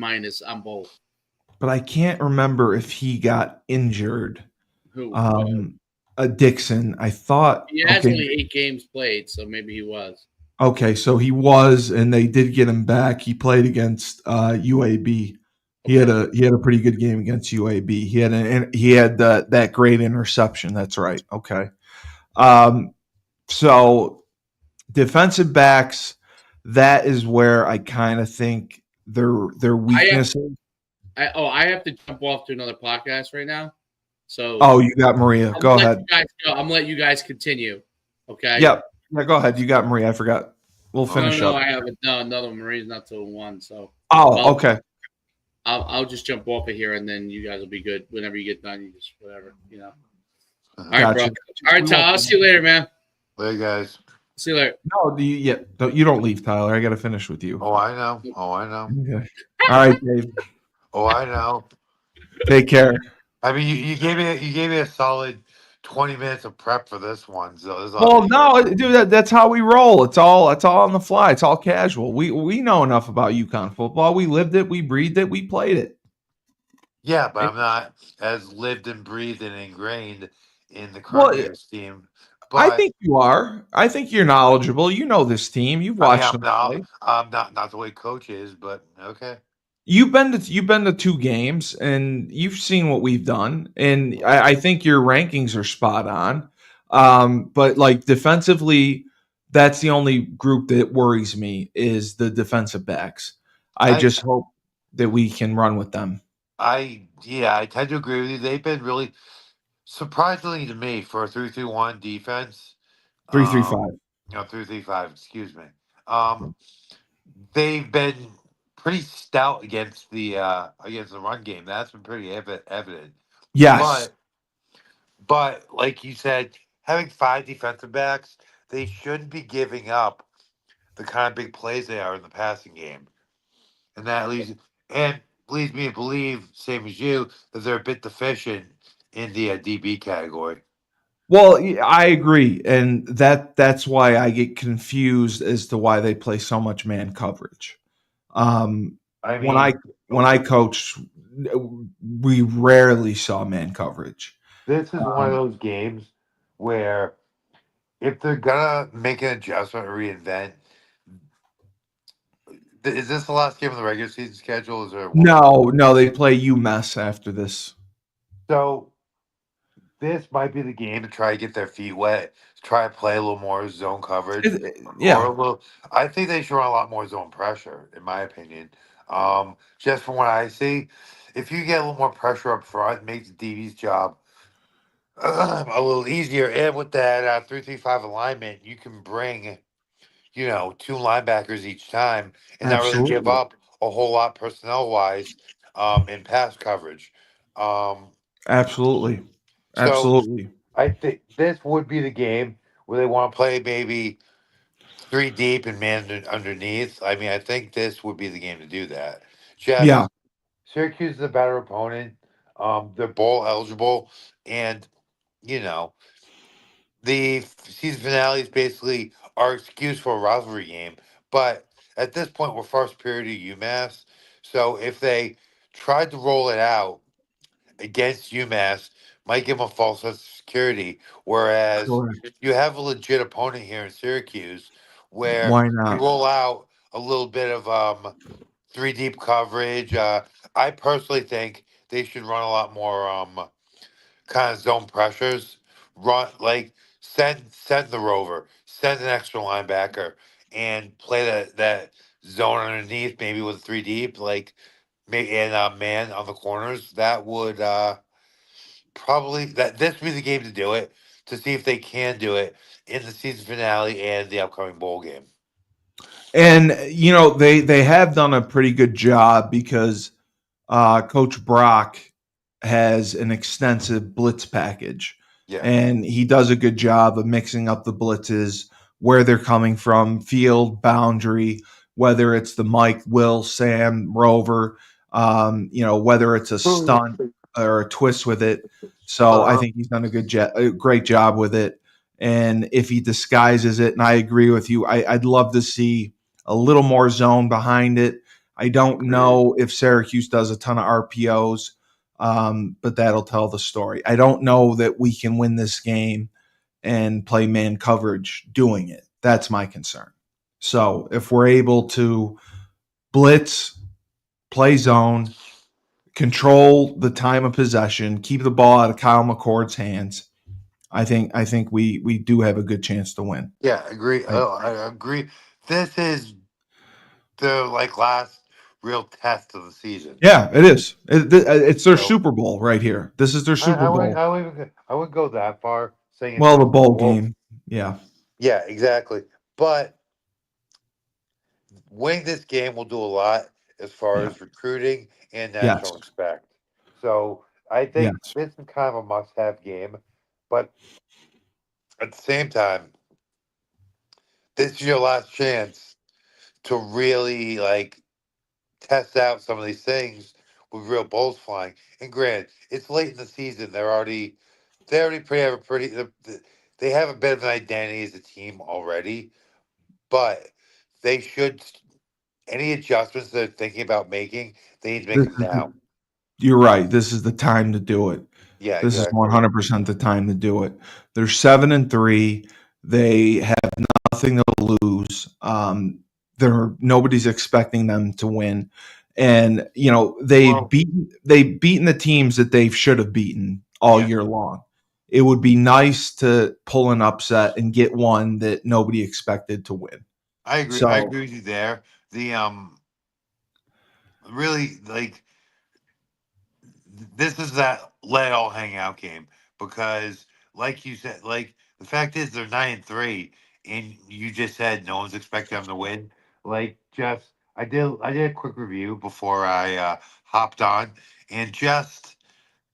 Speaker 1: on both.
Speaker 2: But I can't remember if he got injured.
Speaker 1: Who?
Speaker 2: Dixon. I thought.
Speaker 1: He has only 8 games played, so maybe he was.
Speaker 2: Okay, so he was, and they did get him back. He played against UAB. He had a pretty good game against UAB. He had that great interception. That's right. Okay. So defensive backs, that is where I kind of think their weakness.
Speaker 1: I have to jump off to another podcast right now. So
Speaker 2: you got Maria. Go ahead.
Speaker 1: I'm gonna let you guys continue. Okay.
Speaker 2: Yep. Yeah, go ahead. You got Maria. I forgot. We'll finish up.
Speaker 1: I have another one. Maria's not till 1. So.
Speaker 2: Okay.
Speaker 1: I'll just jump off of here, and then you guys will be good whenever you get done. You just whatever, All right, bro. All right, Tyler. I'll see you later, man.
Speaker 3: Later, guys.
Speaker 1: See you later.
Speaker 2: No, you don't leave, Tyler. I got to finish with you.
Speaker 3: Oh, I know.
Speaker 2: Okay. All right, Dave.
Speaker 3: Oh, I know.
Speaker 2: Take care.
Speaker 3: I mean, you gave me a solid 20 minutes of prep for this one. So
Speaker 2: no, dude, that's how we roll. It's all on the fly. It's all casual. We know enough about UConn football. We lived it. We breathed it. We played it.
Speaker 3: Yeah, but I'm not as lived and breathed and ingrained in the Crusaders team. But
Speaker 2: I think you are. I think you're knowledgeable. You know this team. You've watched them play.
Speaker 3: I'm not the way coach is, but okay.
Speaker 2: You've been to 2 games, and you've seen what we've done, and I think your rankings are spot on. But like defensively, that's the only group that worries me is the defensive backs. I just hope that we can run with them.
Speaker 3: I tend to agree with you. They've been really surprisingly to me for a 3-3-1 defense.
Speaker 2: 3-3-5.
Speaker 3: 3-3-5. Excuse me. They've been pretty stout against the run game. That's been pretty evident.
Speaker 2: Yes,
Speaker 3: but like you said, having 5 defensive backs, they shouldn't be giving up the kind of big plays they are in the passing game, and that leads me to believe, same as you, that they're a bit deficient in the DB category.
Speaker 2: Well, I agree, and that's why I get confused as to why they play so much man coverage. When I coached, we rarely saw man coverage.
Speaker 3: This is one of those games where if they're gonna make an adjustment or reinvent, is this the last game of the regular season schedule? Is there
Speaker 2: No, they play UMass after this.
Speaker 3: So this might be the game to try to get their feet wet, try to play a little more zone coverage. I think they should run a lot more zone pressure, in my opinion. Just from what I see, if you get a little more pressure up front, it makes the DB's job a little easier. And with that 3-3-5 alignment, you can bring 2 linebackers each time and not really give up a whole lot personnel wise in pass coverage.
Speaker 2: Absolutely.
Speaker 3: I think this would be the game where they want to play maybe 3 deep and man underneath. I mean, I think this would be the game to do that. Syracuse is a better opponent. They're bowl eligible, and the season finale is basically our excuse for a rivalry game. But at this point, we're first period of UMass, so if they tried to roll it out against UMass, might give them a false sense of security. Whereas you have a legit opponent here in Syracuse, where
Speaker 2: why not?
Speaker 3: you roll out a little bit of 3 deep coverage. I personally think they should run a lot more kind of zone pressures. Send the rover, send an extra linebacker, and play that zone underneath, maybe with 3 deep, and man on the corners. That would probably this would be the game to do it, to see if they can do it in the season finale and the upcoming bowl game.
Speaker 2: And they have done a pretty good job because Coach Brock has an extensive blitz package.
Speaker 3: Yeah.
Speaker 2: And he does a good job of mixing up the blitzes, where they're coming from, field, boundary, whether it's the Mike, Will, Sam, Rover, whether it's a stunt or a twist with it. So I think he's done a great job with it. And if he disguises it, and I agree with you, I'd love to see a little more zone behind it. I don't know if Syracuse does a ton of RPOs, but that'll tell the story. I don't know that we can win this game and play man coverage doing it. That's my concern. So if we're able to blitz, play zone, control the time of possession, keep the ball out of Kyle McCord's hands, I think we do have a good chance to win.
Speaker 3: Yeah, agree. I agree. This is the last real test of the season.
Speaker 2: Yeah, it is. It's their Super Bowl right here. This is their Super Bowl.
Speaker 3: I wouldn't go that far saying
Speaker 2: well, the bowl game. Yeah.
Speaker 3: Yeah, exactly. But winning this game will do a lot as far as recruiting and national respect. So I think this is kind of a must-have game. But at the same time, this is your last chance to really test out some of these things with real balls flying. And granted, it's late in the season. They already have they have a bit of an identity as a team already, but they should. Any adjustments they're thinking about making, they need to make them now.
Speaker 2: You're right. This is the time to do it.
Speaker 3: Yeah,
Speaker 2: this exactly. is 100% the time to do it. They're 7-3. They have nothing to lose. Nobody's expecting them to win, and they've beaten the teams that they should have beaten all year long. It would be nice to pull an upset and get one that nobody expected to win.
Speaker 3: I agree. I agree with you there. The really this is that let it all hang out game because, like you said, the fact is they're 9-3, and you just said no one's expecting them to win. I did a quick review before I hopped on, and just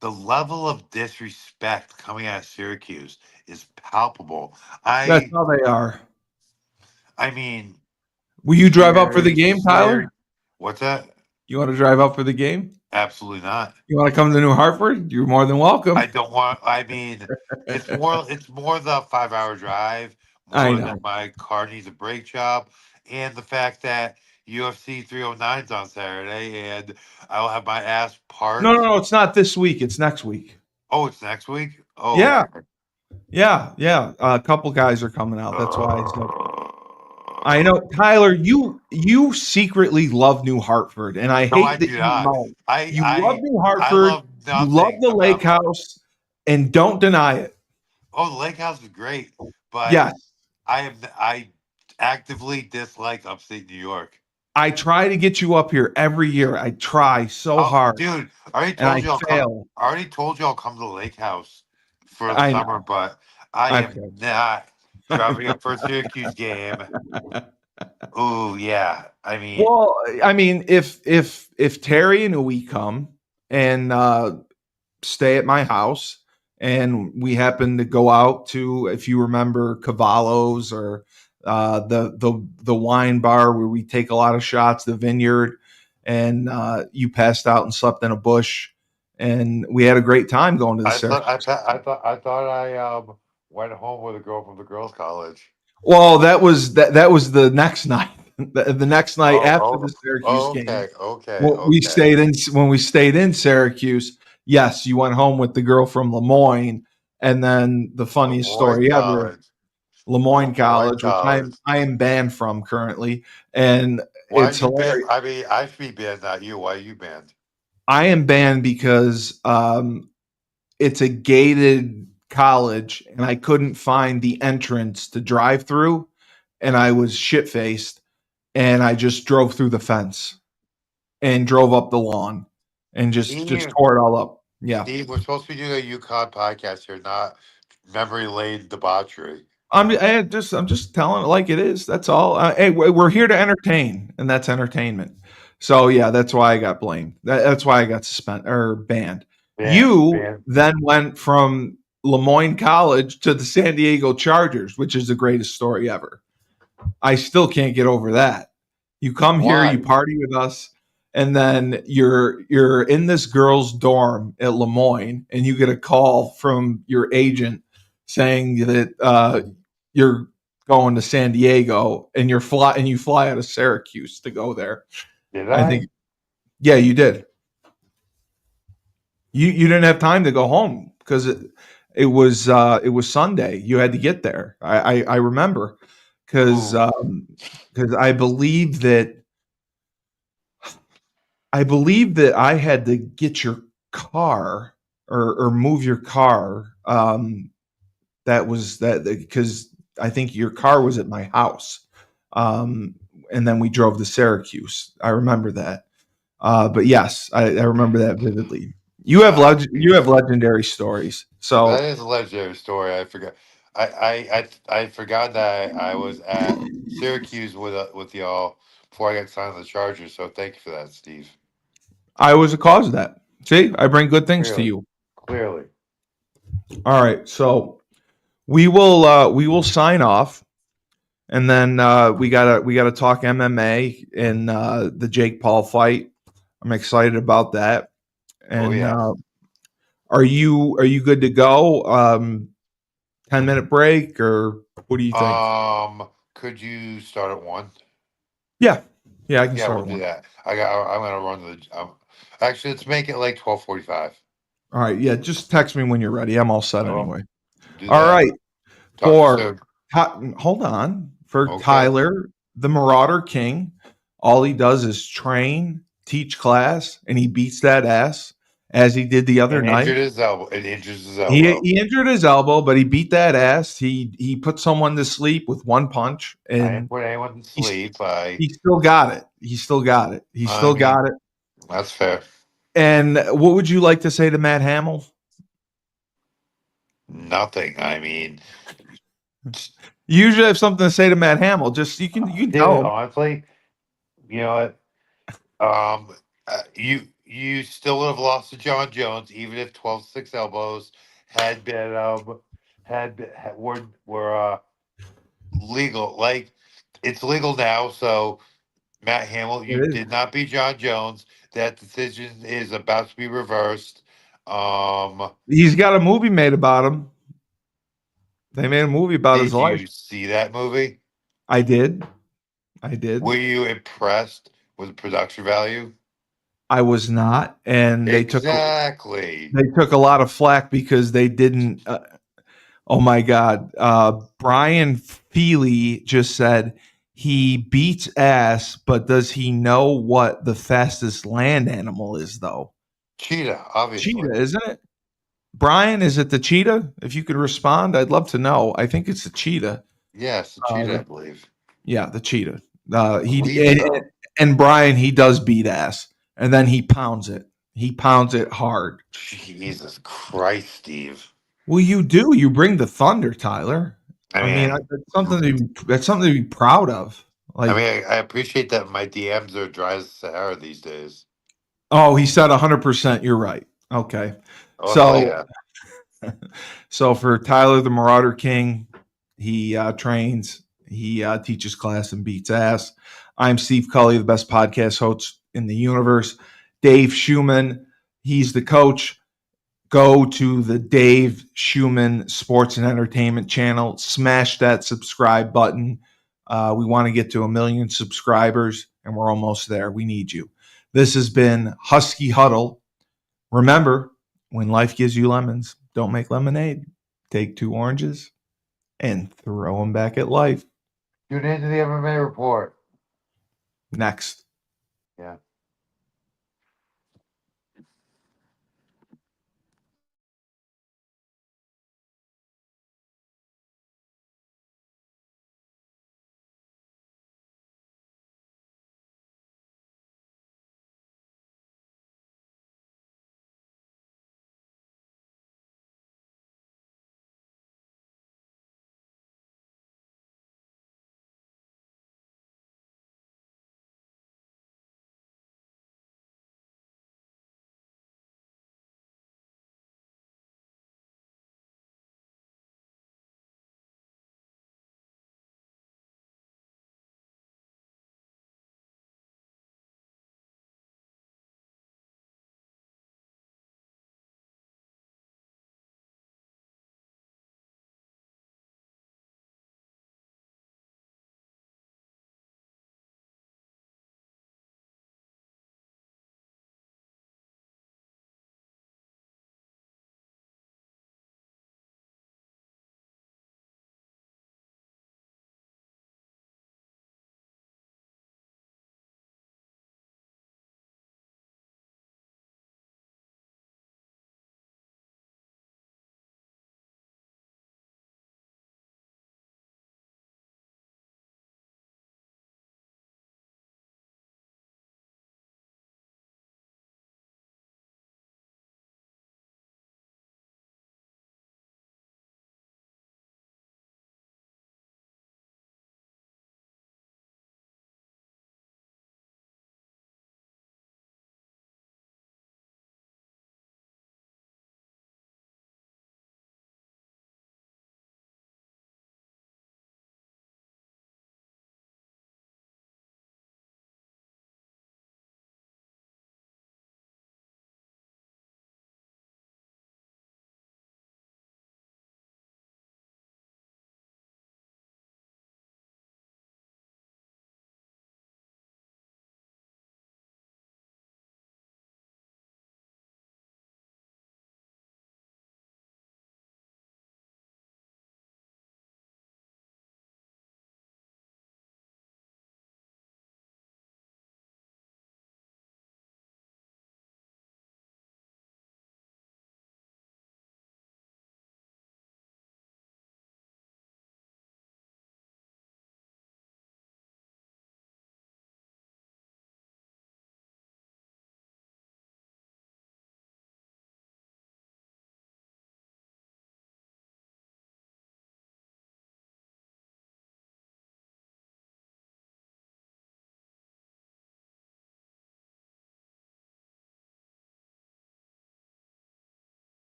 Speaker 3: the level of disrespect coming out of Syracuse is palpable.
Speaker 2: That's how they are.
Speaker 3: I mean,
Speaker 2: will you drive up for the game, Tyler?
Speaker 3: What's that?
Speaker 2: You want to drive up for the game?
Speaker 3: Absolutely not.
Speaker 2: You want to come to New Hartford? You're more than welcome.
Speaker 3: I don't want. I mean, it's more the 5-hour drive.
Speaker 2: I know.
Speaker 3: My car needs a brake job, and the fact that UFC 309's on Saturday, and I'll have my ass parked.
Speaker 2: No, it's not this week. It's next week.
Speaker 3: Oh, it's next week. Oh,
Speaker 2: yeah,
Speaker 3: okay.
Speaker 2: yeah. A couple guys are coming out. That's why I said. I know, Tyler. You secretly love New Hartford, and I hate that you know. You love New Hartford. You love the Lake House, and don't deny it.
Speaker 3: Oh, the Lake House is great, but
Speaker 2: yes,
Speaker 3: I actively dislike upstate New York.
Speaker 2: I try to get you up here every year. I try so hard,
Speaker 3: dude. I already told you I'll come to the Lake House for the summer, but I am not driving up for a Syracuse game. Oh yeah, I mean,
Speaker 2: if Terry and Uwe come and stay at my house, and we happen to go out to, if you remember, Cavallo's or the wine bar where we take a lot of shots, the Vineyard, and you passed out and slept in a bush, and we had a great time going to the Syracuse.
Speaker 3: I thought I went home with a girl from the girls' college.
Speaker 2: Well, that was the next night. The next night after the Syracuse game.
Speaker 3: Okay.
Speaker 2: When we stayed in Syracuse, yes, you went home with the girl from Lemoyne, and then the funniest story ever, Lemoyne College, which I am banned from currently, and it's hilarious.
Speaker 3: I mean, I should be banned, not you. Why are you banned?
Speaker 2: I am banned because it's a gated college, and I couldn't find the entrance to drive through, and I was shit-faced, and I just drove through the fence and drove up the lawn and just tore it all up. Yeah.
Speaker 3: Steve, we're supposed to be doing a Uconn podcast here, not memory lane debauchery.
Speaker 2: I'm just telling it like it is. That's all. Hey, we're here to entertain, and that's entertainment. So yeah, that's why I got blamed. That's why I got suspended or banned.
Speaker 3: Man.
Speaker 2: Then went from Lemoyne College to the San Diego Chargers, which is the greatest story ever. I still can't get over that. You come here, you party with us, and then you're in this girl's dorm at Lemoyne, and you get a call from your agent saying that you're going to San Diego, and you fly out of Syracuse to go there.
Speaker 3: Did I?
Speaker 2: think, yeah, you did. You didn't have time to go home because it was Sunday. You had to get there. I remember because I believe that I had to get your car or move your car. That was that because I think your car was at my house. And then we drove to Syracuse. I remember that. But yes, I remember that vividly. You have legendary stories. So
Speaker 3: that is a legendary story. I forgot. I forgot that I was at Syracuse with y'all before I got signed to the Chargers. So thank you for that, Steve.
Speaker 2: I was the cause of that. See, I bring good things to you.
Speaker 3: Clearly.
Speaker 2: All right, so we will sign off, and then we gotta talk MMA and the Jake Paul fight. I'm excited about that. And are you good to go? 10-minute break, or what do you think?
Speaker 3: Could you start at 1?
Speaker 2: Yeah, I can
Speaker 3: Yeah,
Speaker 2: start
Speaker 3: we'll
Speaker 2: at
Speaker 3: do
Speaker 2: 1.
Speaker 3: that. I'm gonna run to the. Actually, let's make it like 12:45.
Speaker 2: All right, yeah, just text me when you're ready. I'm all set anyway.
Speaker 3: Do
Speaker 2: All
Speaker 3: that.
Speaker 2: right,
Speaker 3: Talk to you soon.
Speaker 2: hold on. For
Speaker 3: Okay.
Speaker 2: Tyler, the Marauder King, all he does is train, teach class, and he beats that ass as he did the other night.
Speaker 3: Injured his elbow. It injures his elbow.
Speaker 2: He injured his elbow, but he beat that ass. He put someone to sleep with one punch,
Speaker 3: I didn't
Speaker 2: and
Speaker 3: put anyone to sleep.
Speaker 2: he still got it. He still got it. Got it.
Speaker 3: That's fair.
Speaker 2: And what would you like to say to Matt Hamill?
Speaker 3: Nothing. I mean,
Speaker 2: You usually have something to say to Matt Hamill. Just you can
Speaker 3: dude,
Speaker 2: tell him.
Speaker 3: honestly, you know what? You still would have lost to John Jones, even if 12-6 elbows had been were legal. Like, it's legal now. So Matt Hamill, you did not beat John Jones. That decision is about to be reversed.
Speaker 2: He's got a movie made about him. They made a movie about his life.
Speaker 3: Did you see that movie?
Speaker 2: I did.
Speaker 3: Were you impressed with the production value?
Speaker 2: I was not, and they took a lot of flack because they didn't. Oh my God, Brian Feely just said he beats ass, but does he know what the fastest land animal is, though?
Speaker 3: Cheetah, obviously.
Speaker 2: Cheetah, isn't it? Brian, is it the cheetah? If you could respond, I'd love to know. I think it's the cheetah.
Speaker 3: Yes, the cheetah, I believe.
Speaker 2: Yeah, the cheetah. And Brian, he does beat ass, and then he pounds it. He pounds it hard.
Speaker 3: Jesus Christ, Steve.
Speaker 2: Well, you do. You bring the thunder, Tyler. I mean, that's something to be proud of. Like,
Speaker 3: I mean, I appreciate that my DMs are dry as Sahara these days.
Speaker 2: Oh, he said 100%. You're right. Okay. So for Tyler, the Marauder King, he trains, he teaches class and beats ass. I'm Steve Cully, the best podcast host in the universe. Dave Schumann, he's the coach. Go to the Dave Schumann Sports and Entertainment channel. Smash that subscribe button. We want to get to 1 million subscribers, and we're almost there. We need you. This has been Husky Huddle. Remember, when life gives you lemons, don't make lemonade. Take 2 oranges and throw them back at life.
Speaker 3: Tune into the MMA report.
Speaker 2: Next.
Speaker 3: Yeah.